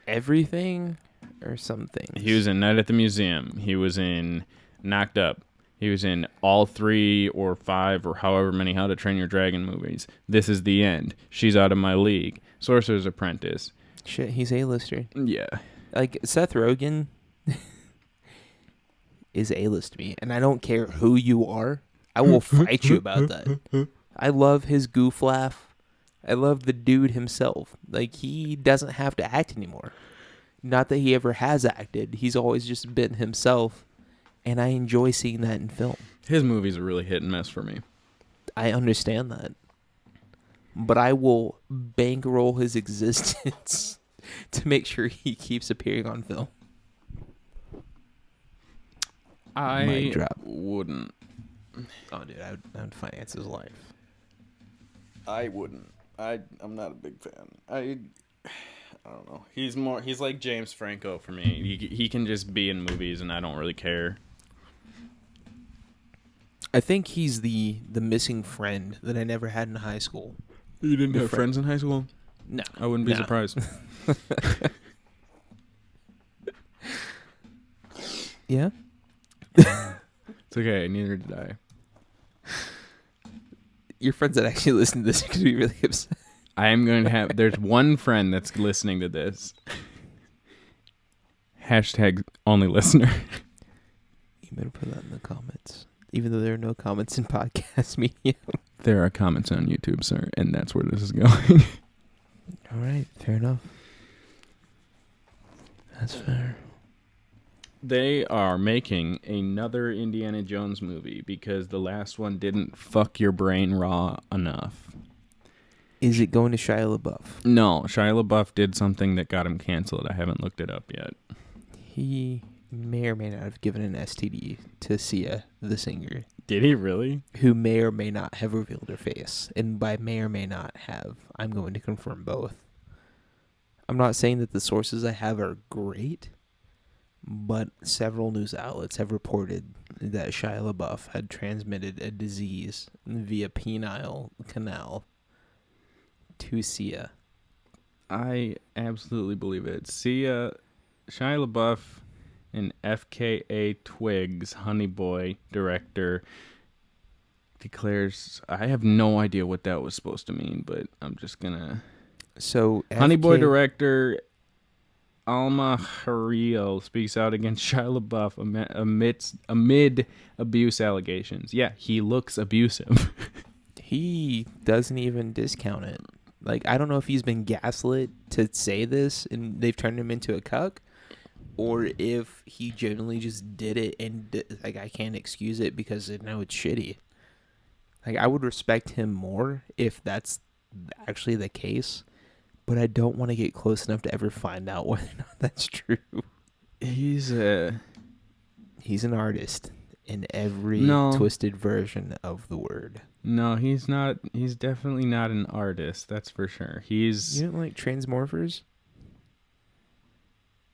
Everything or some things? He was in Night at the Museum. He was in Knocked Up. He was in all 3 or 5 or however many How to Train Your Dragon movies. This Is the End. She's Out of My League. Sorcerer's Apprentice. Shit, he's A-lister. Yeah. Like, Seth Rogen is A-list to me, and I don't care who you are. I will fight you about that. I love his goof laugh. I love the dude himself. Like, he doesn't have to act anymore. Not that he ever has acted. He's always just been himself, and I enjoy seeing that in film. His movies are really hit and miss for me. I understand that. But I will bankroll his existence to make sure he keeps appearing on film. I wouldn't. Oh, dude, I would finance his life. I wouldn't. I'm not a big fan. I don't know. He's like James Franco for me. He can just be in movies and I don't really care. I think he's the missing friend that I never had in high school. You didn't have friends in high school? No. I wouldn't be surprised. Yeah? It's okay. Neither did I. Your friends that actually listen to this are going to be really upset. I am going to have... There's one friend that's listening to this. Hashtag only listener. You better put that in the comments. Even though there are no comments in podcast medium. There are comments on YouTube, sir, and that's where this is going. All right, fair enough. That's fair. They are making another Indiana Jones movie because the last one didn't fuck your brain raw enough. Is it going to Shia LaBeouf? No, Shia LaBeouf did something that got him canceled. I haven't looked it up yet. He may or may not have given an STD to Sia, the singer. Did he really? Who may or may not have revealed her face. And by may or may not have, I'm going to confirm both. I'm not saying that the sources I have are great, but several news outlets have reported that Shia LaBeouf had transmitted a disease via penile canal to Sia. I absolutely believe it. Shia LaBeouf and FKA Twigs, Honey Boy director, declares... I have no idea what that was supposed to mean, but I'm just gonna... So, Honey Boy director Alma Harriel speaks out against Shia LaBeouf amid abuse allegations. Yeah, he looks abusive. He doesn't even discount it. Like, I don't know if he's been gaslit to say this and they've turned him into a cuck, or if he genuinely just did it and, like, I can't excuse it because now it's shitty. Like, I would respect him more if that's actually the case, but I don't want to get close enough to ever find out whether or not that's true. He's an artist in every twisted version of the word. No, he's not. He's definitely not an artist. That's for sure. You don't like Transmorphers?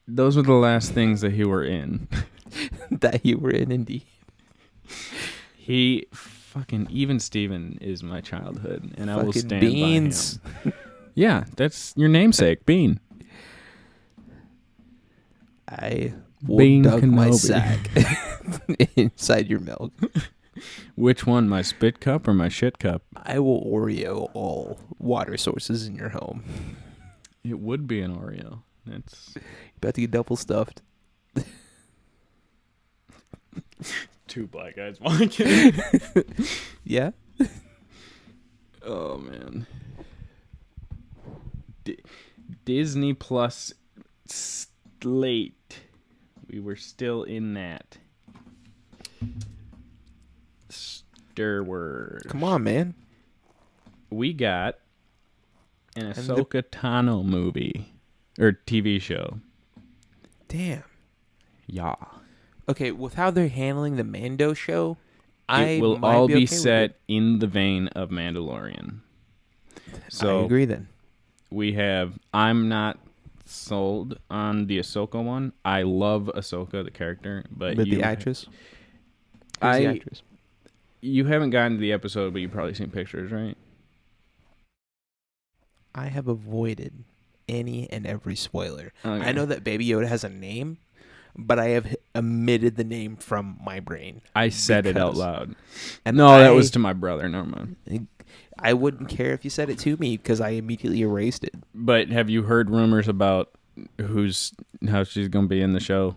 Those were the last things that he were in. That you were in, indeed. He fucking... Even Steven is my childhood, and I will stand Beans. by him. Yeah, that's your namesake, Bean. I will Bean dunk my Kenobi. sack inside your milk. Which one, my spit cup or my shit cup? I will Oreo all water sources in your home. It would be an Oreo. It's About to get double stuffed. Two black guys walking. Yeah. Oh man. Disney Plus slate. We were still in that. Star Wars. Come on, man. We got an Ahsoka Tano movie or TV show. Damn. Yeah. Okay, with how they're handling the Mando show, It will all be set in the vein of Mandalorian. So I agree then. we have, I'm not sold on the Ahsoka one. I love Ahsoka, the character, but the actress? Who's the actress? You haven't gotten to the episode, but you've probably seen pictures, right? I have avoided any and every spoiler. Okay. I know that Baby Yoda has a name, but I have omitted the name from my brain. I said it out loud. And no, that was to my brother. Never mind. I wouldn't care if you said it to me because I immediately erased it. But have you heard rumors about how she's going to be in the show?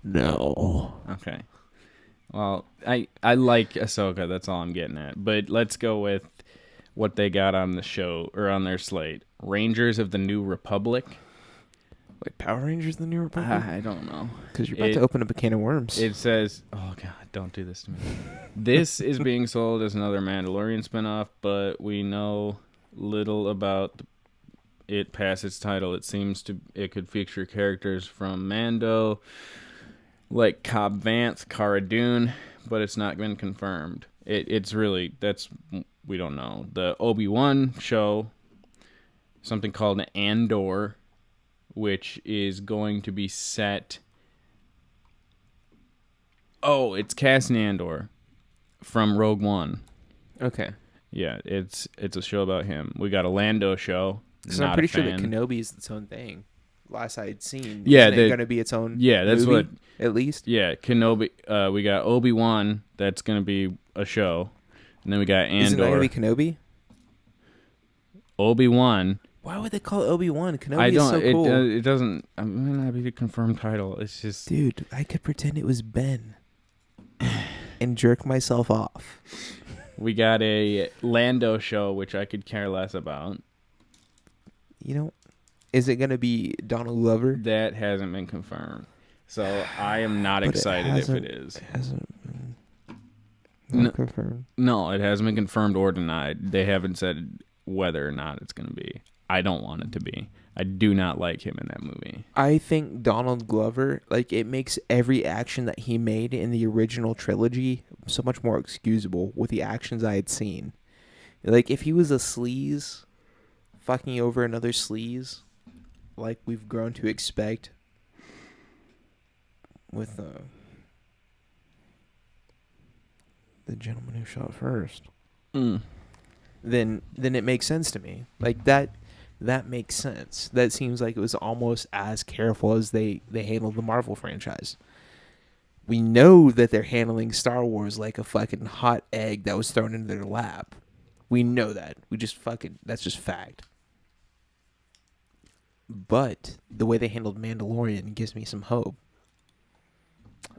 No. Okay. Well, I like Ahsoka. That's all I'm getting at. But let's go with what they got on the show or on their slate. Rangers of the New Republic. Like Power Rangers, the New Republic? I don't know. Because you're about to open up a can of worms. It says, oh God, don't do this to me. This is being sold as another Mandalorian spinoff, but we know little about it past its title. It seems it could feature characters from Mando, like Cobb Vanth, Cara Dune, but it's not been confirmed. It's really, we don't know. The Obi-Wan show, something called Andor, which is going to be set. Oh, it's Cassian Andor from Rogue One. Okay. Yeah, it's a show about him. We got a Lando show. Because I'm pretty sure that Kenobi is its own thing. Last I had seen, yeah, it's going to be its own. Yeah, that's movie, at least. Yeah, Kenobi. We got Obi-Wan. That's going to be a show, and then we got Andor. Isn't that going to be Kenobi? Obi-Wan. Why would they call it Obi-Wan? Kenobi is so cool. It doesn't. It might not be the confirmed title. It's just. Dude, I could pretend it was Ben, and jerk myself off. We got a Lando show, which I could care less about. You know, is it going to be Donald Glover? That hasn't been confirmed. So I am not excited if it is. It hasn't been confirmed. No, it hasn't been confirmed or denied. They haven't said whether or not it's going to be. I don't want it to be. I do not like him in that movie. I think Donald Glover, it makes every action that he made in the original trilogy so much more excusable with the actions I had seen. Like, if he was a sleaze fucking over another sleaze, like we've grown to expect with the gentleman who shot first, then it makes sense to me. Like, that makes sense. That seems like it was almost as careful as they handled the Marvel franchise. We know that they're handling Star Wars like a fucking hot egg that was thrown into their lap. We know that. That's just fact. But the way they handled Mandalorian gives me some hope.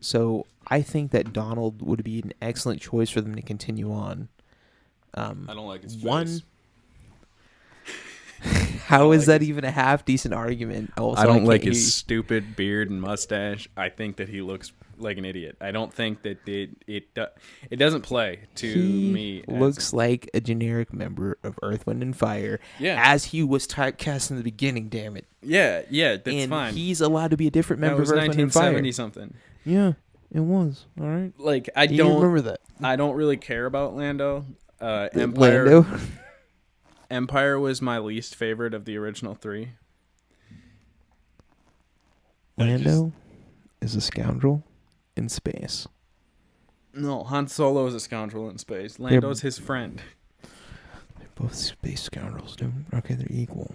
So I think that Donald would be an excellent choice for them to continue on. I don't like his face. One. How is that even a half decent argument? Also, I don't like his stupid beard and mustache. I think that he looks like an idiot. I don't think that it doesn't play to me. Looks like a generic member of Earth, Wind, and Fire. Yeah. As he was typecast in the beginning, damn it. Yeah, that's and fine. He's allowed to be a different member of Earth, Wind, and Fire. 1970 something. Yeah, it was. All right. Like, Do you remember that? I don't really care about Lando. Lando? Empire was my least favorite of the original three. Lando is a scoundrel in space. No, Han Solo is a scoundrel in space. Lando's his friend. They're both space scoundrels, dude. Okay, they're equal.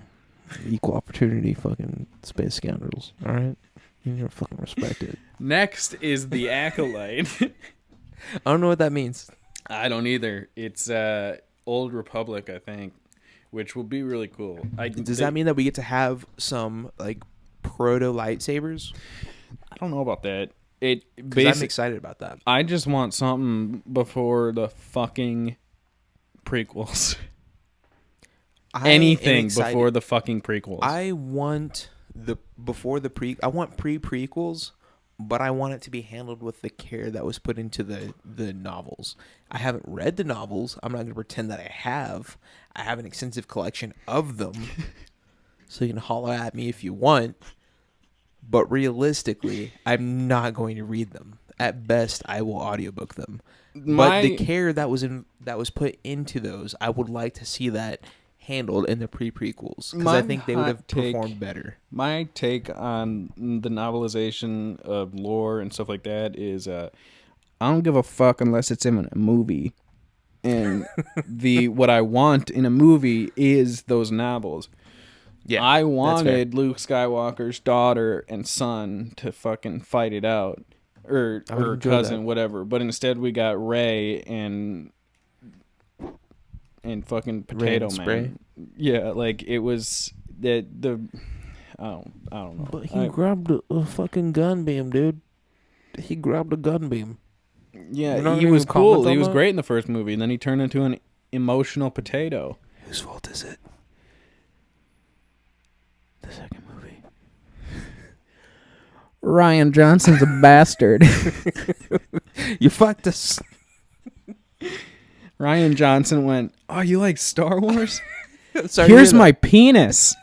Equal opportunity fucking space scoundrels. All right? You need to fucking respect it. Next is the Acolyte. I don't know what that means. I don't either. It's Old Republic, I think, which will be really cool. Does that mean that we get to have some, proto lightsabers? I don't know about that. Because I'm excited about that. I just want something before the fucking prequels. Anything before the fucking prequels. I want I want prequels, but I want it to be handled with the care that was put into the novels. I haven't read the novels. I'm not going to pretend that I have. I have an extensive collection of them. So you can holler at me if you want. But realistically, I'm not going to read them. At best, I will audiobook them. But the care that was put into those, I would like to see that handled in the prequels, because I think they would have performed better. My take on the novelization of lore and stuff like that is, I don't give a fuck unless it's in a movie, and what I want in a movie is those novels. Yeah, I wanted Luke Skywalker's daughter and son to fucking fight it out, or cousin, whatever. But instead, we got Rey and fucking Potato Man. Yeah, like it was I don't know. But he grabbed a fucking gun beam, dude. He grabbed a gun beam. Yeah, he was cool. He was great in the first movie, and then he turned into an emotional potato. Whose fault is it? The second movie. Rian Johnson's a bastard. You fucked us. Rian Johnson went, "Oh, you like Star Wars? Here's my penis."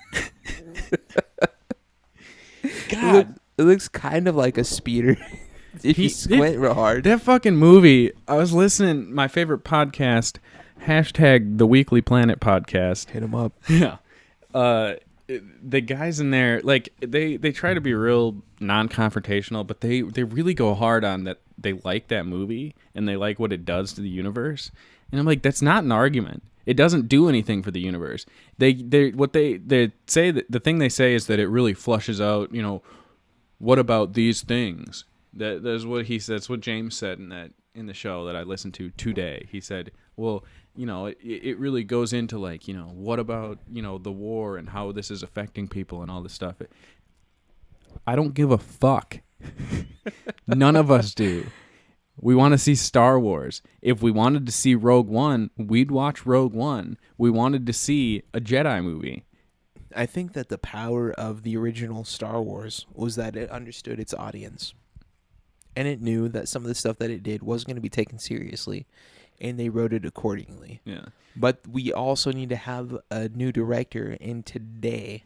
God, it looks kind of like a speeder. If you squint real hard. That fucking movie. I was listening. My favorite podcast, #The Weekly Planet podcast. Hit him up. Yeah. The guys in there, like they try to be real non-confrontational, but they really go hard on that. They like that movie and they like what it does to the universe. And I'm like, that's not an argument. It doesn't do anything for the universe. They say that the thing they say is that it really flushes out. You know, what about these things? That's what he said. That's what James said in the show that I listened to today. He said, well, you know, it really goes into like, you know, what about, you know, the war and how this is affecting people and all this stuff. I don't give a fuck. None of us do. We want to see Star Wars. If we wanted to see Rogue One, we'd watch Rogue One. We wanted to see a Jedi movie. I think that the power of the original Star Wars was that it understood its audience. And it knew that some of the stuff that it did was going to be taken seriously. And they wrote it accordingly. Yeah. But we also need to have a new director in today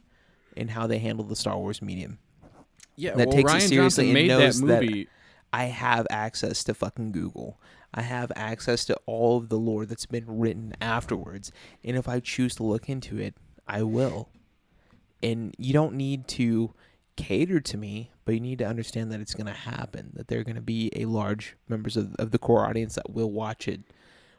in how they handle the Star Wars medium. Yeah, that takes Rian it seriously Johnson and knows that movie. That I have access to fucking Google. I have access to all of the lore that's been written afterwards. And if I choose to look into it, I will. And you don't need to cater to me, but you need to understand that it's going to happen, that there are going to be a large members of the core audience that will watch it.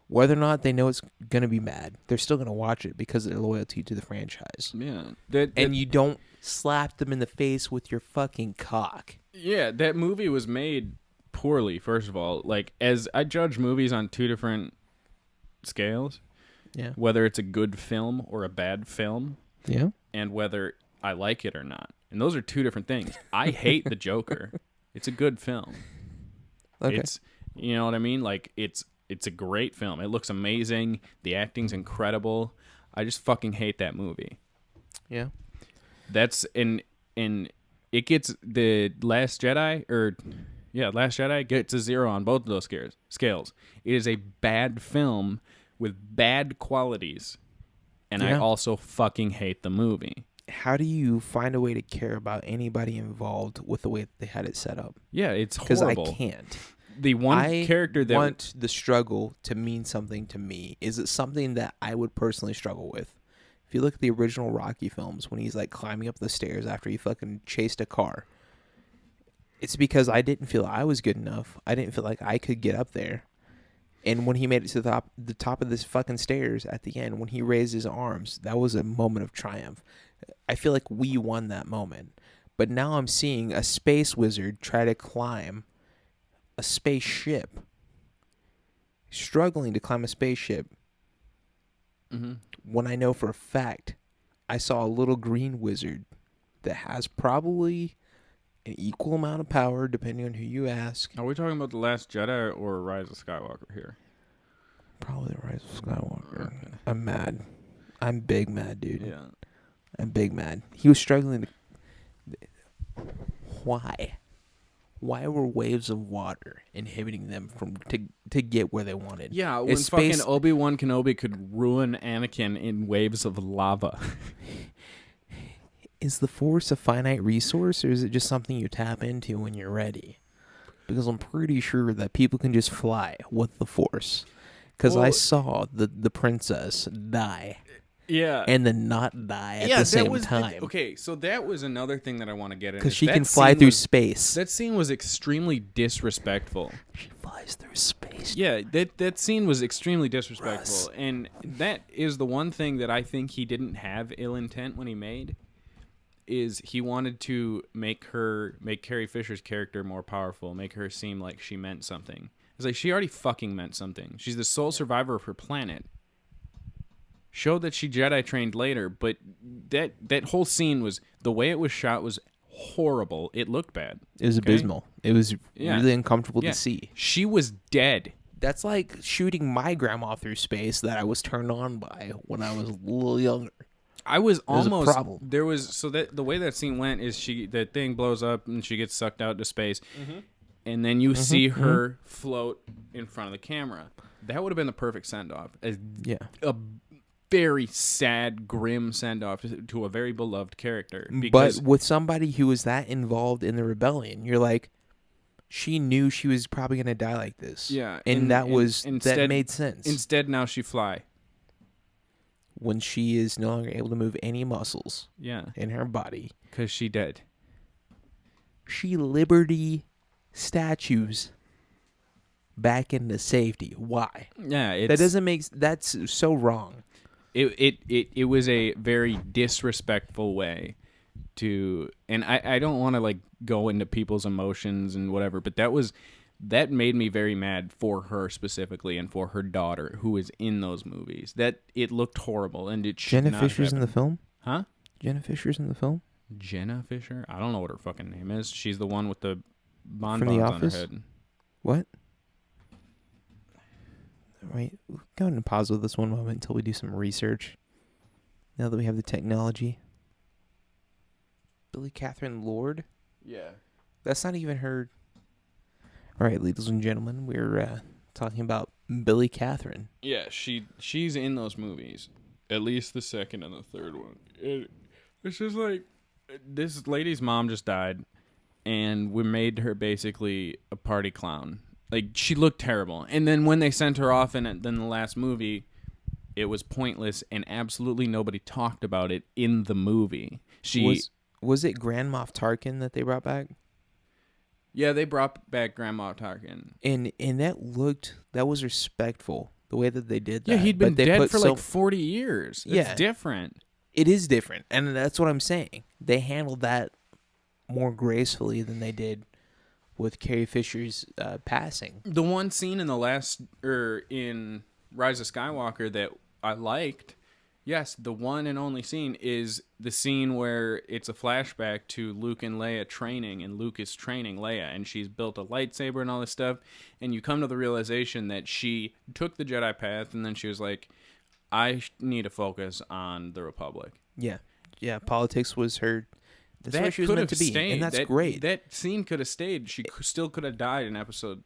Whether or not they know it's going to be bad, they're still going to watch it because of their loyalty to the franchise. Yeah. And you don't slap them in the face with your fucking cock. Yeah, that movie was made poorly, first of all. Like, as I judge movies on two different scales. Yeah. Whether it's a good film or a bad film. Yeah. And whether I like it or not. And those are two different things. I hate The Joker. It's a good film. Okay. It's, you know what I mean? Like, it's a great film. It looks amazing. The acting's incredible. I just fucking hate that movie. Yeah. That's it gets the Last Jedi Last Jedi gets a 0 on both of those scales. It is a bad film with bad qualities. And I also fucking hate the movie. How do you find a way to care about anybody involved with the way that they had it set up? Yeah, it's horrible. Because I can't. The one character that I want the struggle to mean something to me. Is it something that I would personally struggle with? If you look at the original Rocky films, when he's like climbing up the stairs after he fucking chased a car, it's because I didn't feel I was good enough. I didn't feel like I could get up there. And when he made it to the top of this fucking stairs at the end, when he raised his arms, that was a moment of triumph. I feel like we won that moment. But now I'm seeing a space wizard try to climb a spaceship, struggling to climb a spaceship, when I know for a fact I saw a little green wizard that has probably an equal amount of power, depending on who you ask. Are we talking about The Last Jedi or Rise of Skywalker here? Probably The Rise of Skywalker. Okay. I'm mad. I'm big mad, dude. Yeah. I'm big mad. He was struggling to... Why? Why were waves of water inhibiting them from to get where they wanted? Yeah, when fucking Obi-Wan Kenobi could ruin Anakin in waves of lava. Is the Force a finite resource, or is it just something you tap into when you're ready? Because I'm pretty sure that people can just fly with the Force. Because I saw the princess die. Yeah. And then not die at the same time. Okay, so that was another thing that I want to get into. Because she can fly through space. That scene was extremely disrespectful. She flies through space. Yeah, that scene was extremely disrespectful. Russ. And that is the one thing that I think he didn't have ill intent when he made. Is he wanted to make Carrie Fisher's character more powerful, make her seem like she meant something. It's like she already fucking meant something. She's the sole survivor of her planet. Showed that she Jedi trained later, but that whole scene was, the way it was shot was horrible. It looked bad. It was abysmal. It was really uncomfortable to see. She was dead. That's like shooting my grandma through space that I was turned on by when I was a little younger. I was almost a problem. There was that the way that scene went is that thing blows up and she gets sucked out to space, and then you see her float in front of the camera. That would have been the perfect send off. A very sad, grim send off to a very beloved character. But with somebody who was that involved in the rebellion, you're like, she knew she was probably going to die like this. Yeah, and that made sense. Instead, now she fly. When she is no longer able to move any muscles in her body. Because she dead. She Liberty statues back into safety. Why? Yeah, that's so wrong. It was a very disrespectful way to, and I don't want to like go into people's emotions and whatever, but that made me very mad for her specifically and for her daughter who is in those movies. That it looked horrible and it should Jenna not Fisher's happen. in the film? Huh? Jenna Fisher's in the film? Jenna Fisher? I don't know what her fucking name is. She's the one with the From bonbons The on her Office? head. What? Right, go ahead and pause with this one moment until we do some research. Now that we have the technology. Billy Catherine Lord? Yeah. That's not even her. All right, ladies and gentlemen, we're talking about Billy Catherine. Yeah, she's in those movies. At least the second and the third one. It's just like, this lady's mom just died, and we made her basically a party clown. Like, she looked terrible. And then when they sent her off in the last movie, it was pointless, and absolutely nobody talked about it in the movie. Was it Grand Moff Tarkin that they brought back? Yeah, they brought back Grand Moff Tarkin. And that was respectful, the way that they did that. Yeah, he'd been dead for like 40 years. It's different. It is different, and that's what I'm saying. They handled that more gracefully than they did with Carrie Fisher's passing. The one scene in in Rise of Skywalker that I liked, yes, the one and only scene is the scene where it's a flashback to Luke and Leia training, and Luke is training Leia, and she's built a lightsaber and all this stuff, and you come to the realization that she took the Jedi path, and then she was like, I need to focus on the Republic. Yeah. Yeah, politics was her... That's where she was meant to be, and that's great. That scene could have stayed. She still could have died in episode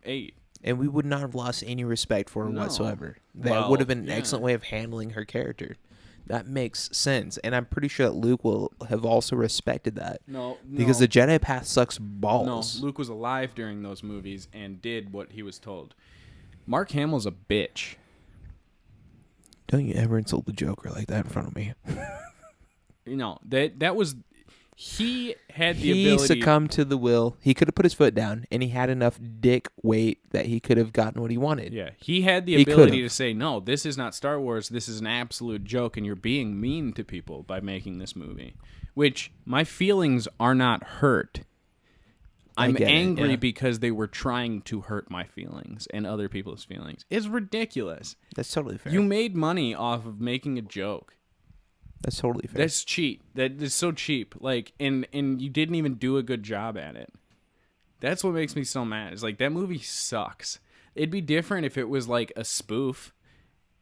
8. And we would not have lost any respect for her whatsoever. That would have been an excellent way of handling her character. That makes sense. And I'm pretty sure that Luke will have also respected that. No. Because the Jedi path sucks balls. No, Luke was alive during those movies and did what he was told. Mark Hamill's a bitch. Don't you ever insult the Joker like that in front of me. You know, that was... He had the ability... He succumbed to the will. He could have put his foot down, and he had enough dick weight that he could have gotten what he wanted. Yeah, he had the ability to say, no, this is not Star Wars. This is an absolute joke, and you're being mean to people by making this movie. Which, my feelings are not hurt. I'm angry because they were trying to hurt my feelings and other people's feelings. It's ridiculous. That's totally fair. You made money off of making a joke. That's totally fair. That's cheap. That is so cheap. Like, and you didn't even do a good job at it. That's what makes me so mad. It's like, that movie sucks. It'd be different if it was like a spoof.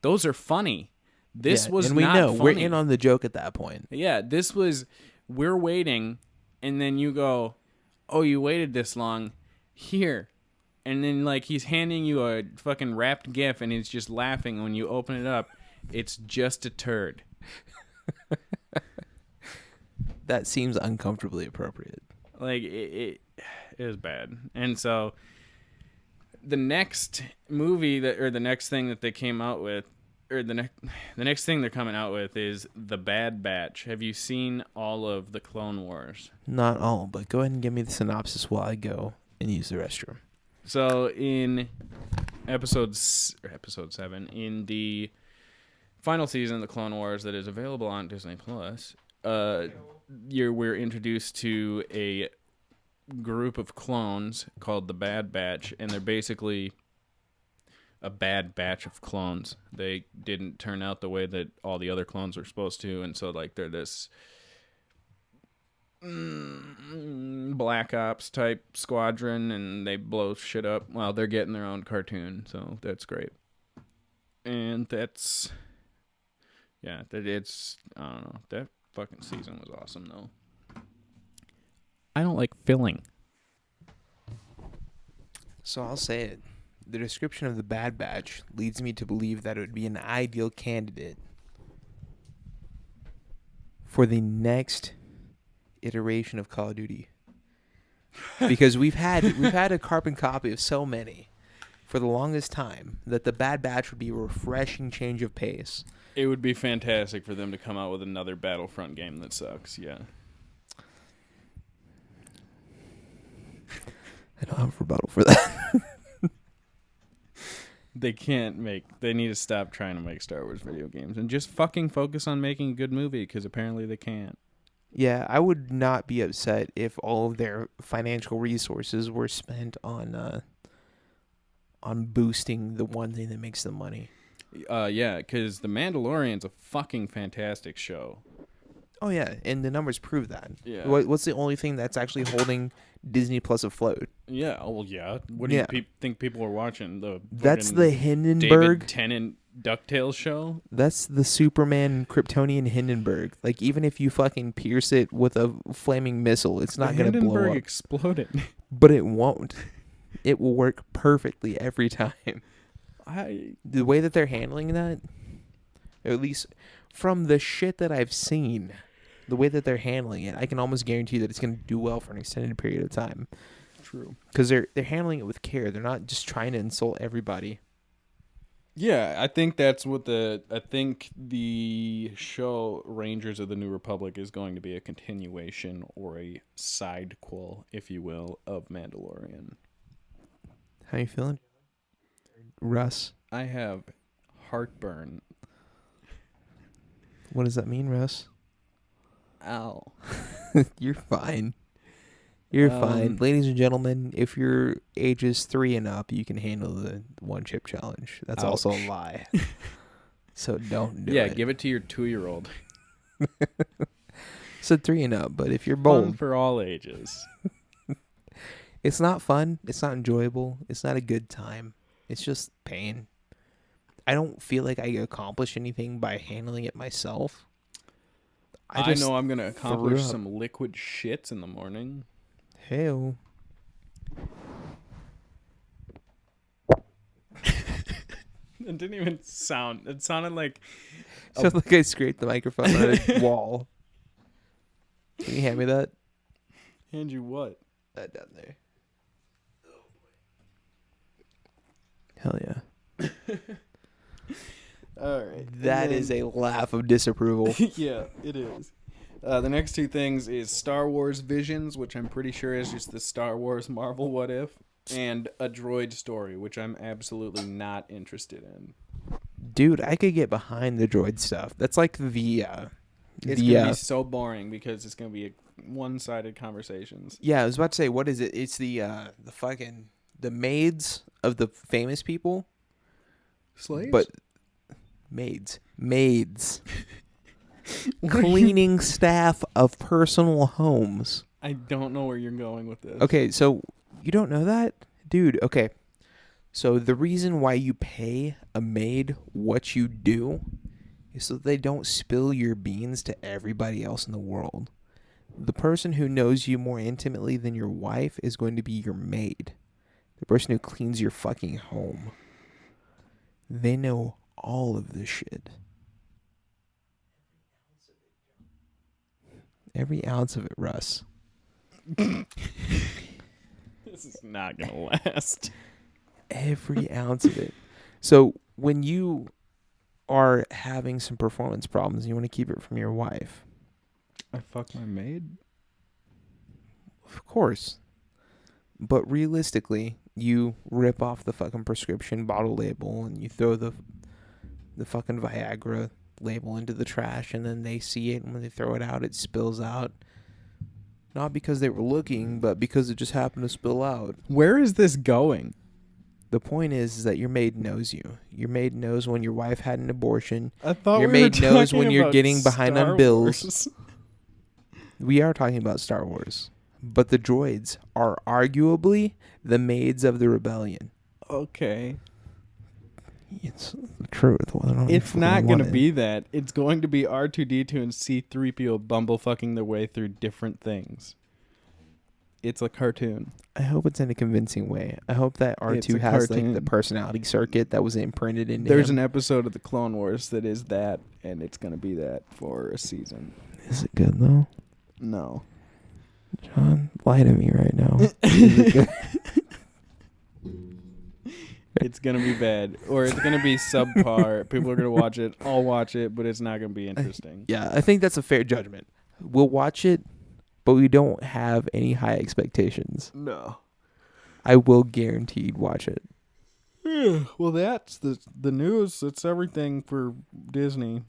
Those are funny. This was and we not know funny. we're in on the joke at that point. Yeah, this was, we're waiting, and then you go, oh, you waited this long. Here. And then, like, he's handing you a fucking wrapped GIF, and he's just laughing. And when you open it up, it's just a turd. That seems uncomfortably appropriate. Like, it was bad. And so, the next movie the next thing that they came out with, or the next thing they're coming out with is The Bad Batch. Have you seen all of the Clone Wars? Not all, but go ahead and give me the synopsis while I go and use the restroom. So in episode 7, in the final season of the Clone Wars that is available on Disney Plus, we're introduced to a group of clones called the Bad Batch, and they're basically a bad batch of clones. They didn't turn out the way that all the other clones were supposed to, and so like they're this Black Ops type squadron, and they blow shit up. Well, they're getting their own cartoon, so that's great. And that's, yeah, it's, I don't know, that fucking season was awesome though. I don't like filling. So I'll say it. The description of the Bad Batch leads me to believe that it would be an ideal candidate for the next iteration of Call of Duty, because we've had a carbon copy of so many for the longest time that the Bad Batch would be a refreshing change of pace. It would be fantastic for them to come out with another Battlefront game that sucks. Yeah. I don't have a rebuttal for that. They need to stop trying to make Star Wars video games and just fucking focus on making a good movie, because apparently they can't. Yeah, I would not be upset if all of their financial resources were spent on boosting the one thing that makes them money. Yeah, because The Mandalorian's a fucking fantastic show. Oh yeah, and the numbers prove that. Yeah. What's the only thing that's actually holding Disney Plus afloat? Yeah. Oh, well, yeah. What do you think people are watching? That's the Hindenburg David Tennant DuckTales show? That's the Superman Kryptonian Hindenburg. Like, even if you fucking pierce it with a flaming missile, it's not going to blow up. Hindenburg exploded. But it won't. It will work perfectly every time. The way that they're handling that, or at least from the shit that I've seen, the way that they're handling it, I can almost guarantee that it's going to do well for an extended period of time. True. Because they're handling it with care. They're not just trying to insult everybody. Yeah, I think that's what I think the show Rangers of the New Republic is going to be a continuation or a sidequel, if you will, of Mandalorian. How you feeling, Russ? I have heartburn. What does that mean, Russ? Ow. You're fine. You're fine. Ladies and gentlemen, if you're ages 3 and up, you can handle the one chip challenge. That's also a lie. So don't do it. Yeah, give it to your 2-year-old. So 3 and up, but if you're bold. Fun for all ages. It's not fun. It's not enjoyable. It's not a good time. It's just pain. I don't feel like I accomplish anything by handling it myself. I know I'm going to accomplish some liquid shits in the morning. Hell. It didn't even sound. It sounded like... Sounds like I scraped the microphone on a wall. Can you hand me that? Hand you what? That down there. Hell yeah. All right. That is a laugh of disapproval. Yeah, it is. The next two things is Star Wars Visions, which I'm pretty sure is just the Star Wars Marvel What If, and A Droid Story, which I'm absolutely not interested in. Dude, I could get behind the droid stuff. That's like the... It's going to be so boring because it's going to be one-sided conversations. Yeah, I was about to say, what is it? It's the fucking... The maids of the famous people. Slaves? But... Maids. cleaning staff of personal homes. I don't know where you're going with this. Okay, so you don't know that? Dude, okay. So the reason why you pay a maid what you do is so they don't spill your beans to everybody else in the world. The person who knows you more intimately than your wife is going to be your maid. The person who cleans your fucking home. They know all of this shit. Every ounce of it, Russ. This is not going to last. Every ounce of it. So when you are having some performance problems, you want to keep it from your wife. I fuck my maid? Of course. But realistically, you rip off the fucking prescription bottle label and you throw the fucking Viagra label into the trash, and then they see it, and when they throw it out, it spills out. Not because they were looking, but because it just happened to spill out. Where is this going? The point is that your maid knows you. Your maid knows when your wife had an abortion. I thought your maid knows when you're getting behind on bills. We are talking about Star Wars. But the droids are arguably the maids of the rebellion. Okay. It's the truth. It's not going to be that. It's going to be R2-D2 and C-3PO bumblefucking their way through different things. It's a cartoon. I hope it's in a convincing way. I hope that R2 has like the personality circuit that was imprinted into There's him. an episode of the Clone Wars that is that, and it's going to be that for a season. Is it good though? No. John, lie to me right now. Is it good? It's going to be bad. Or it's going to be subpar. People are going to watch it. I'll watch it, but it's not going to be interesting. Yeah, I think that's a fair judgment. We'll watch it, but we don't have any high expectations. No. I will guaranteed watch it. Yeah, well, that's the news. It's everything for Disney.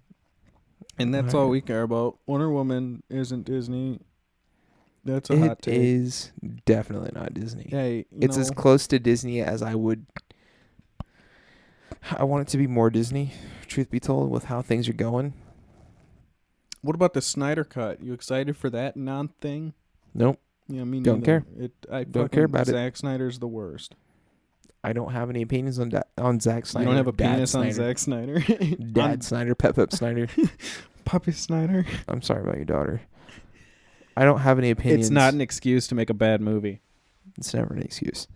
And that's all we care about. Wonder Woman isn't Disney. That's a hot take. It is definitely not Disney. Hey, it's as close to Disney as I would. I want it to be more Disney, truth be told, with how things are going. What about the Snyder Cut? You excited for that non-thing? Nope. Yeah, me don't neither. care. I don't care about Zack Snyder's the worst. I don't have any opinions on Zack Snyder. You don't have a penis on Zack Snyder? Dad Snyder, Pep Snyder. Puppy Snyder. I'm sorry about your daughter. I don't have any opinions. It's not an excuse to make a bad movie. It's never an excuse.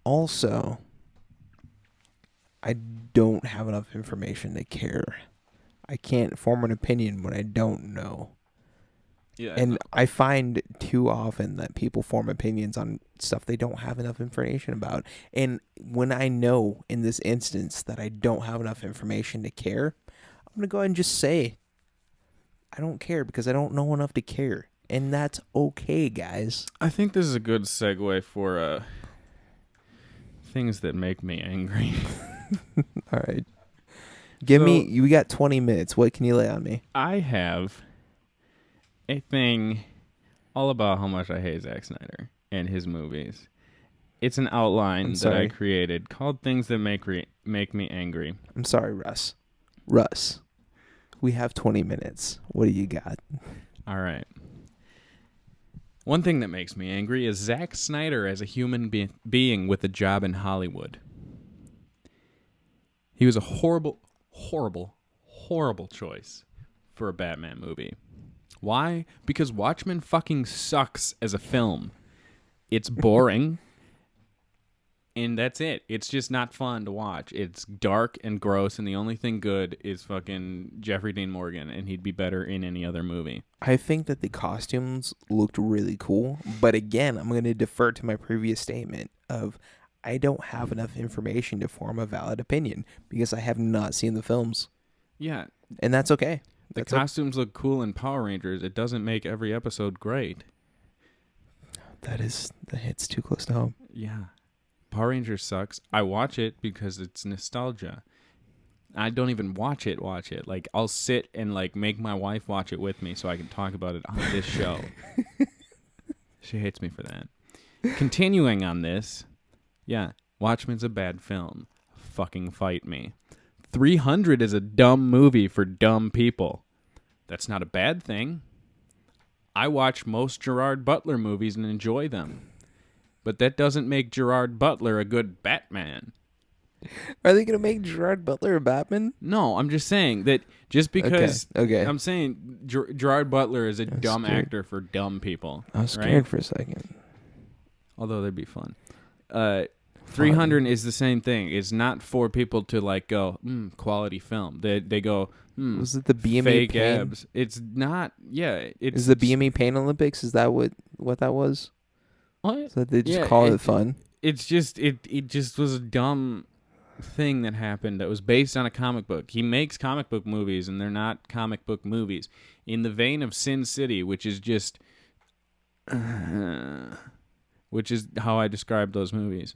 Also, I don't have enough information to care. I can't form an opinion when I don't know. Yeah, and I find too often that people form opinions on stuff they don't have enough information about. And when I know in this instance that I don't have enough information to care, I'm going to go ahead and just say I don't care because I don't know enough to care. And that's okay, guys. I think this is a good segue for things that make me angry. All right. We got 20 minutes. What can you lay on me? I have a thing all about how much I hate Zack Snyder and his movies. It's an outline that I created called Things That Make Me Angry. I'm sorry, Russ. Russ, we have 20 minutes. What do you got? All right. One thing that makes me angry is Zack Snyder as a human being with a job in Hollywood. He was a horrible, horrible, horrible choice for a Batman movie. Why? Because Watchmen fucking sucks as a film. It's boring. And that's it. It's just not fun to watch. It's dark and gross, and the only thing good is fucking Jeffrey Dean Morgan, and he'd be better in any other movie. I think that the costumes looked really cool, but again, I'm going to defer to my previous statement of I don't have enough information to form a valid opinion because I have not seen the films. Yeah. And that's okay. The costumes look cool in Power Rangers. It doesn't make every episode great. That hits too close to home. Yeah. Power Rangers sucks. I watch it because it's nostalgia. I don't even watch it. Like, I'll sit and, like, make my wife watch it with me so I can talk about it on this show. She hates me for that. Continuing on this, yeah, Watchmen's a bad film. Fucking fight me. 300 is a dumb movie for dumb people. That's not a bad thing. I watch most Gerard Butler movies and enjoy them. But that doesn't make Gerard Butler a good Batman. Are they going to make Gerard Butler a Batman? No, I'm just saying that just because... Okay. I'm saying Gerard Butler is a dumb actor for dumb people. I was scared for a second. Although that'd be fun. 300 is the same thing. It's not for people to like go, quality film. They go, was it the BME fake Pain? abs? It's not. Yeah, it's is the BME Pain Olympics? Is that what that was? What? So they just call it fun. It's just it just was a dumb thing that happened that was based on a comic book. He makes comic book movies, and they're not comic book movies. In the vein of Sin City, which is just, which is how I describe those movies.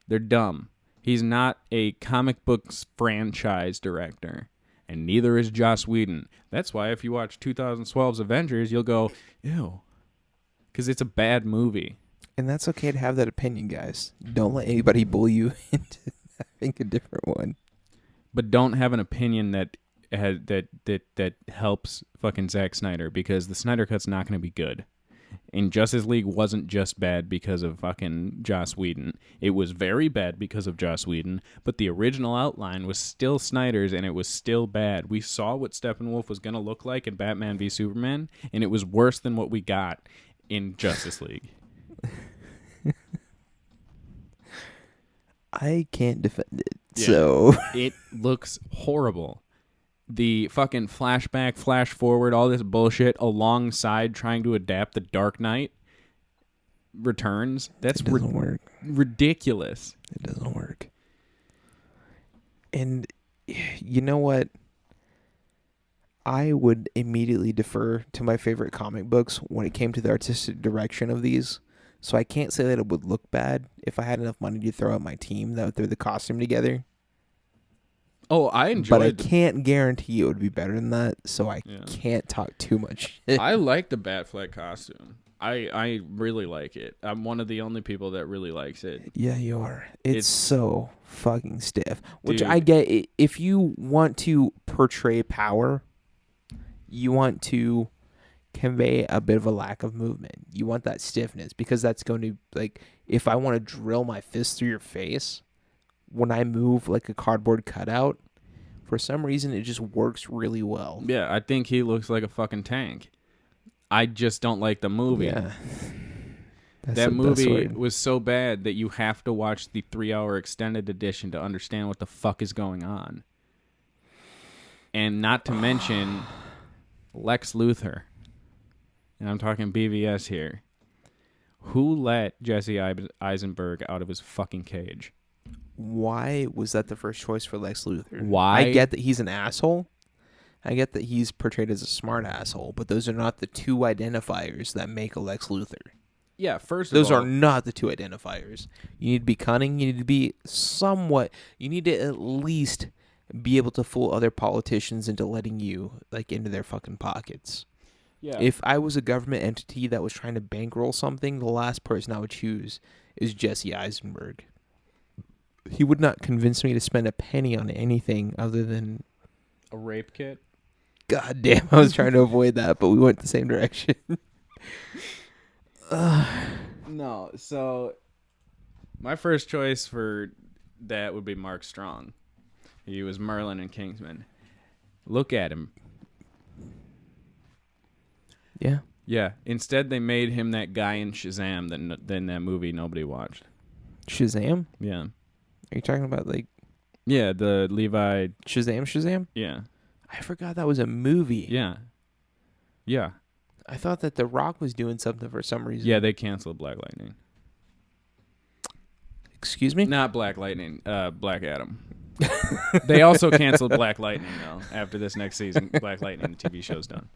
They're dumb. He's not a comic books franchise director, and neither is Joss Whedon. That's why if you watch 2012's Avengers, you'll go, ew, because it's a bad movie. And that's okay to have that opinion, guys. Don't let anybody bully you into having a different one. But don't have an opinion that helps fucking Zack Snyder, because the Snyder Cut's not going to be good. And Justice League wasn't just bad because of fucking Joss Whedon. It was very bad because of Joss Whedon, but the original outline was still Snyder's, and it was still bad. We saw what Steppenwolf was going to look like in Batman v Superman, and it was worse than what we got in Justice League. I can't defend it. Yeah. So it looks horrible. The fucking flashback, flash forward, all this bullshit alongside trying to adapt the Dark Knight Returns. That's ridiculous. It doesn't work. And you know what? I would immediately defer to my favorite comic books when it came to the artistic direction of these. So I can't say that it would look bad if I had enough money to throw out my team that would throw the costume together. Oh, I enjoyed it. But I can't guarantee it would be better than that, so I can't talk too much. I like the Batfleck costume. I really like it. I'm one of the only people that really likes it. Yeah, you are. It's so fucking stiff. Which I get. If you want to portray power, you want to convey a bit of a lack of movement. You want that stiffness, because that's going to, like, if I want to drill my fist through your face, when I move like a cardboard cutout, for some reason it just works really well. Yeah, I think he looks like a fucking tank. I just don't like the movie. Yeah. That movie was so bad that you have to watch the 3-hour extended edition to understand what the fuck is going on. And not to mention Lex Luthor. And I'm talking BVS here. Who let Jesse Eisenberg out of his fucking cage? Why was that the first choice for Lex Luthor? Why? I get that he's an asshole. I get that he's portrayed as a smart asshole, but those are not the two identifiers that make a Lex Luthor. Yeah, those are not the two identifiers. You need to be cunning. You need to be somewhat. You need to at least be able to fool other politicians into letting you into their fucking pockets. Yeah. If I was a government entity that was trying to bankroll something, the last person I would choose is Jesse Eisenberg. He would not convince me to spend a penny on anything other than a rape kit. God damn, I was trying to avoid that, but we went the same direction. No, so my first choice for that would be Mark Strong. He was Merlin in Kingsman. Look at him. Yeah. Yeah. Instead, they made him that guy in Shazam that movie nobody watched. Shazam? Yeah. Are you talking about Yeah, the Levi... Shazam? Yeah. I forgot that was a movie. Yeah. Yeah. I thought that The Rock was doing something for some reason. Yeah, they canceled Black Lightning. Excuse me? Not Black Lightning, Black Adam. They also canceled Black Lightning, though, after this next season. Black Lightning, the TV show's done.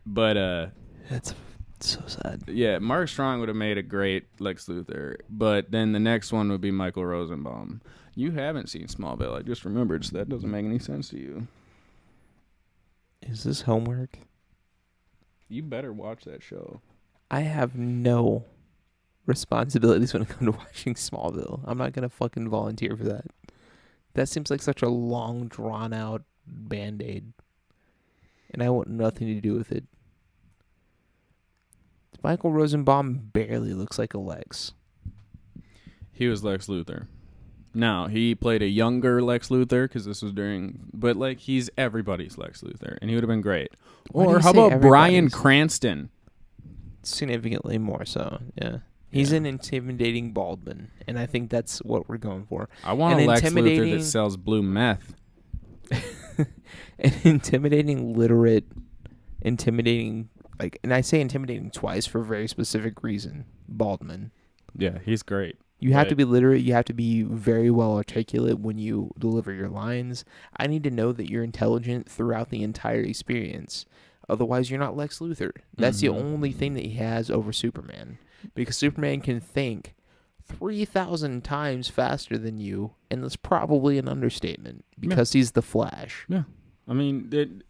But, that's so sad. Yeah, Mark Strong would have made a great Lex Luthor, but then the next one would be Michael Rosenbaum. You haven't seen Smallville. I just remembered, so that doesn't make any sense to you. Is this homework? You better watch that show. I have no responsibilities when it comes to watching Smallville. I'm not going to fucking volunteer for that. That seems like such a long, drawn-out Band-Aid. and I want nothing to do with it. Michael Rosenbaum barely looks like a Lex. He was Lex Luthor. Now, he played a younger Lex Luthor because this was during... But, like, he's everybody's Lex Luthor, and he would have been great. Or how about Bryan Cranston? Significantly more so, yeah. He's an intimidating Baldwin, and I think that's what we're going for. I want a Lex Luthor that sells blue meth. An intimidating, literate, intimidating... Like, and I say intimidating twice for a very specific reason. Baldwin. Yeah, he's great. You have to be literate. You have to be very well articulate when you deliver your lines. I need to know that you're intelligent throughout the entire experience. Otherwise, you're not Lex Luthor. That's the only thing that he has over Superman. Because Superman can think 3,000 times faster than you, and that's probably an understatement because he's the Flash. Yeah. I mean,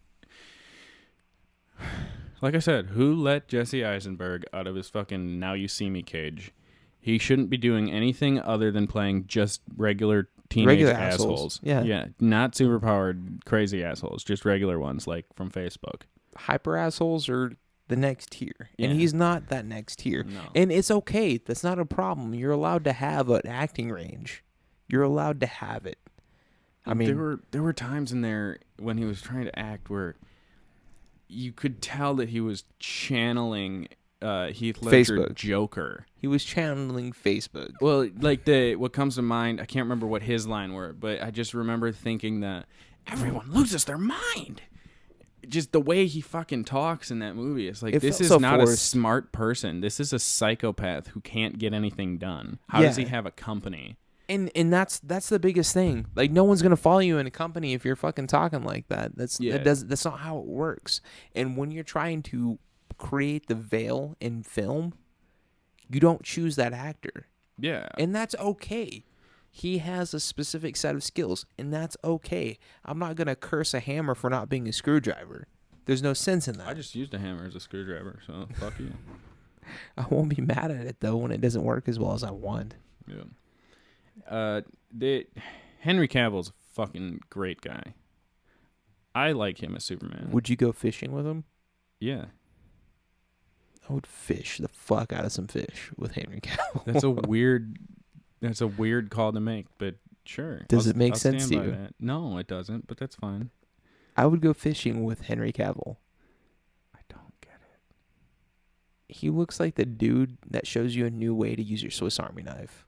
like I said, who let Jesse Eisenberg out of his fucking Now You See Me cage? He shouldn't be doing anything other than playing just regular teenage assholes. Yeah. Not superpowered crazy assholes, just regular ones like from Facebook. Hyper assholes are the next tier, and he's not that next tier. No. And it's okay. That's not a problem. You're allowed to have an acting range. You're allowed to have it. I mean, there were times in there when he was trying to act where you could tell that he was channeling Heath Ledger Joker. He was channeling Facebook. Well, like what comes to mind, I can't remember what his line were, but I just remember thinking that everyone loses their mind. Just the way he fucking talks in that movie. It's like, this is not forced. A smart person. This is a psychopath who can't get anything done. How does he have a company? And that's the biggest thing. Like, no one's gonna follow you in a company if you're fucking talking like that. That's not how it works. And when you're trying to create the veil in film, you don't choose that actor. Yeah. And that's okay. He has a specific set of skills, and that's okay. I'm not gonna curse a hammer for not being a screwdriver. There's no sense in that. I just used a hammer as a screwdriver, so fuck you. I won't be mad at it though when it doesn't work as well as I want. Yeah. Henry Cavill's a fucking great guy. I like him as Superman. Would you go fishing with him? Yeah. I would fish the fuck out of some fish with Henry Cavill. That's a weird call to make, but sure. Does it make sense to you? That. No, it doesn't, but that's fine. I would go fishing with Henry Cavill. I don't get it. He looks like the dude that shows you a new way to use your Swiss Army knife.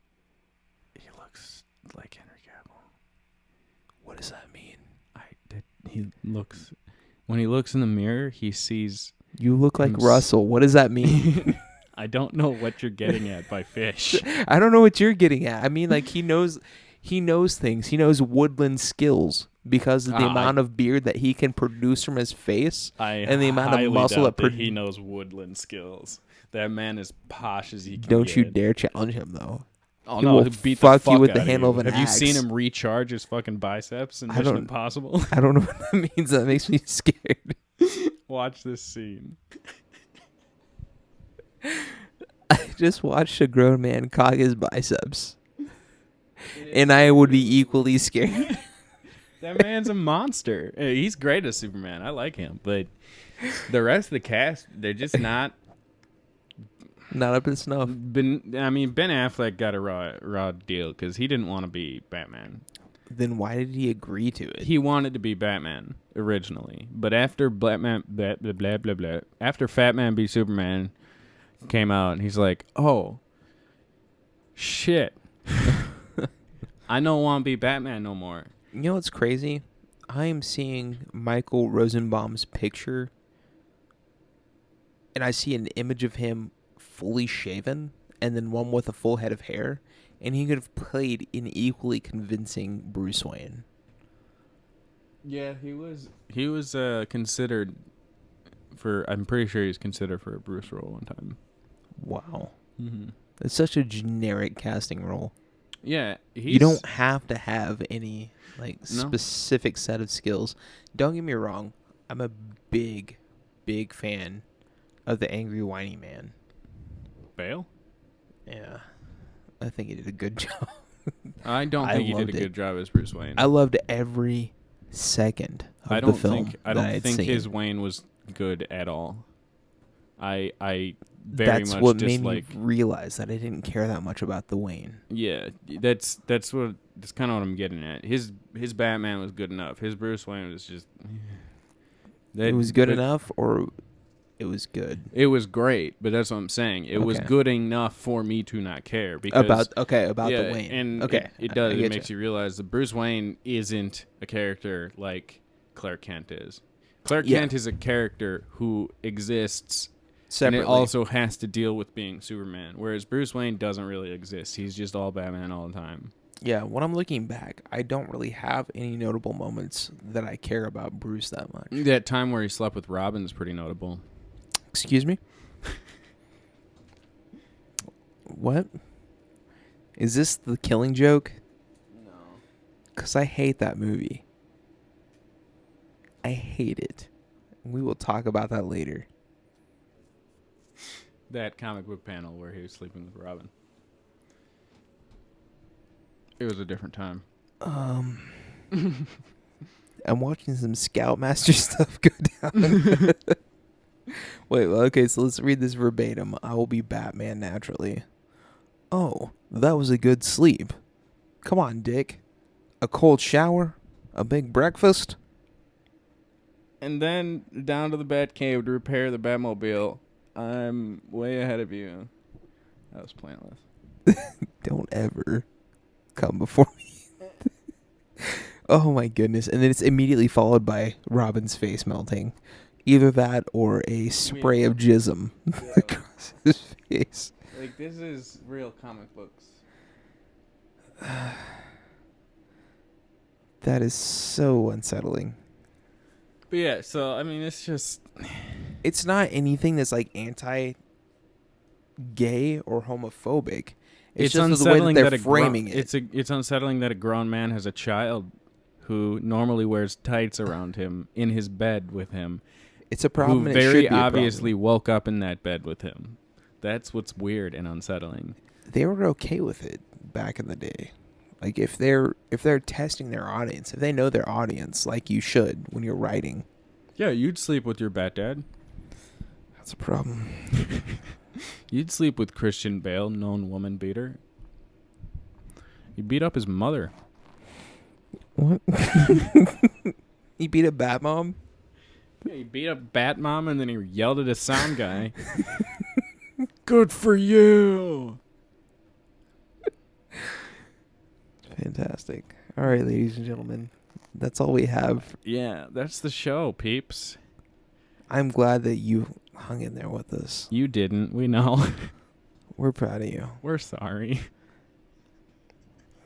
He looks like Henry Cavill. What does that mean? When he looks in the mirror, he sees... You look like Russell. What does that mean? I don't know what you're getting at by fish. I don't know what you're getting at. I mean, like, he knows things. He knows woodland skills because of the amount of beard that he can produce from his face and the amount of muscle that he knows woodland skills. That man is posh as he can Don't get. you dare challenge him, though. Oh, he no, will he'll beat fuck the fuck you with out the of handle you. of an Have axe. you seen him recharge his fucking biceps in Mission Impossible? I don't know what that means. That makes me scared. Watch this scene. I just watched a grown man cock his biceps. And I would be equally scared. That man's a monster. He's great as Superman. I like him. But the rest of the cast, they're just not... Not up to snuff. Ben Affleck got a raw deal because he didn't want to be Batman. Then why did he agree to it? He wanted to be Batman originally, but after after Fat Man v Superman came out, and he's like, "Oh, shit, I don't want to be Batman no more." You know what's crazy? I am seeing Michael Rosenbaum's picture, and I see an image of him fully shaven, and then one with a full head of hair. And he could have played an equally convincing Bruce Wayne. Yeah, he was considered for... I'm pretty sure he was considered for a Bruce role one time. Wow. Mm-hmm. It's such a generic casting role. Yeah. You don't have to have any specific set of skills. Don't get me wrong. I'm a big, big fan of the angry, whiny man. Bale? Yeah. I think he did a good job. I don't think he did a good job as Bruce Wayne. I loved every second of the film I don't think seen. his Wayne was good at all. I very That's much what dislike. made me realize that I didn't care that much about the Wayne. Yeah, that's kind of what I'm getting at. His Batman was good enough. His Bruce Wayne was just. It was good enough, or it was good. It was great, but that's what I'm saying. It was good enough for me to not care because about the Wayne. And it does. It makes you realize that Bruce Wayne isn't a character like Clark Kent is. Clark Kent is a character who exists separately, and it also has to deal with being Superman, whereas Bruce Wayne doesn't really exist. He's just all Batman all the time. Yeah, when I'm looking back, I don't really have any notable moments that I care about Bruce that much. That time where he slept with Robin is pretty notable. Excuse me? What? Is this the Killing Joke? No. Because I hate that movie. I hate it. We will talk about that later. That comic book panel where he was sleeping with Robin. It was a different time. I'm watching some Scoutmaster stuff go down. Wait, okay, so let's read this verbatim. I will be Batman naturally. Oh, that was a good sleep. Come on, Dick. A cold shower? A big breakfast? And then down to the Batcave to repair the Batmobile. I'm way ahead of you. That was pointless. Don't ever come before me. Oh my goodness. And then it's immediately followed by Robin's face melting. Either that or a spray of jism across his face. Like, this is real comic books. That is so unsettling. But yeah, so, I mean, it's just... It's not anything that's, like, anti-gay or homophobic. It's just unsettling the way that they're framing it. It's unsettling that a grown man has a child who normally wears tights around him in his bed with him. It's a problem. Who very obviously woke up in that bed with him. That's what's weird and unsettling. They were okay with it back in the day. Like if they're testing their audience, if they know their audience, like you should when you're writing. Yeah, you'd sleep with your bat dad. That's a problem. You'd sleep with Christian Bale, known woman beater. You beat up his mother. What? He beat up Batmom? Yeah, he beat up Batmom and then he yelled at his sound guy. Good for you. Fantastic. All right, ladies and gentlemen. That's all we have. Yeah, that's the show, peeps. I'm glad that you hung in there with us. You didn't. We know. We're proud of you. We're sorry.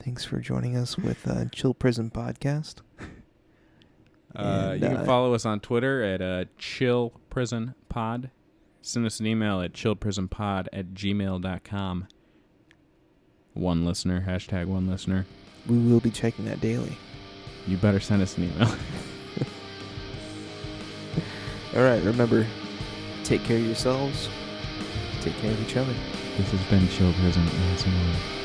Thanks for joining us with Chill Prism Podcast. You can follow us on Twitter at Chill Prison Pod. Send us an email at chillprisonpod@gmail.com. One listener, #one listener. We will be checking that daily. You better send us an email. All right, remember, take care of yourselves. Take care of each other. This has been Chill Prison ASMR.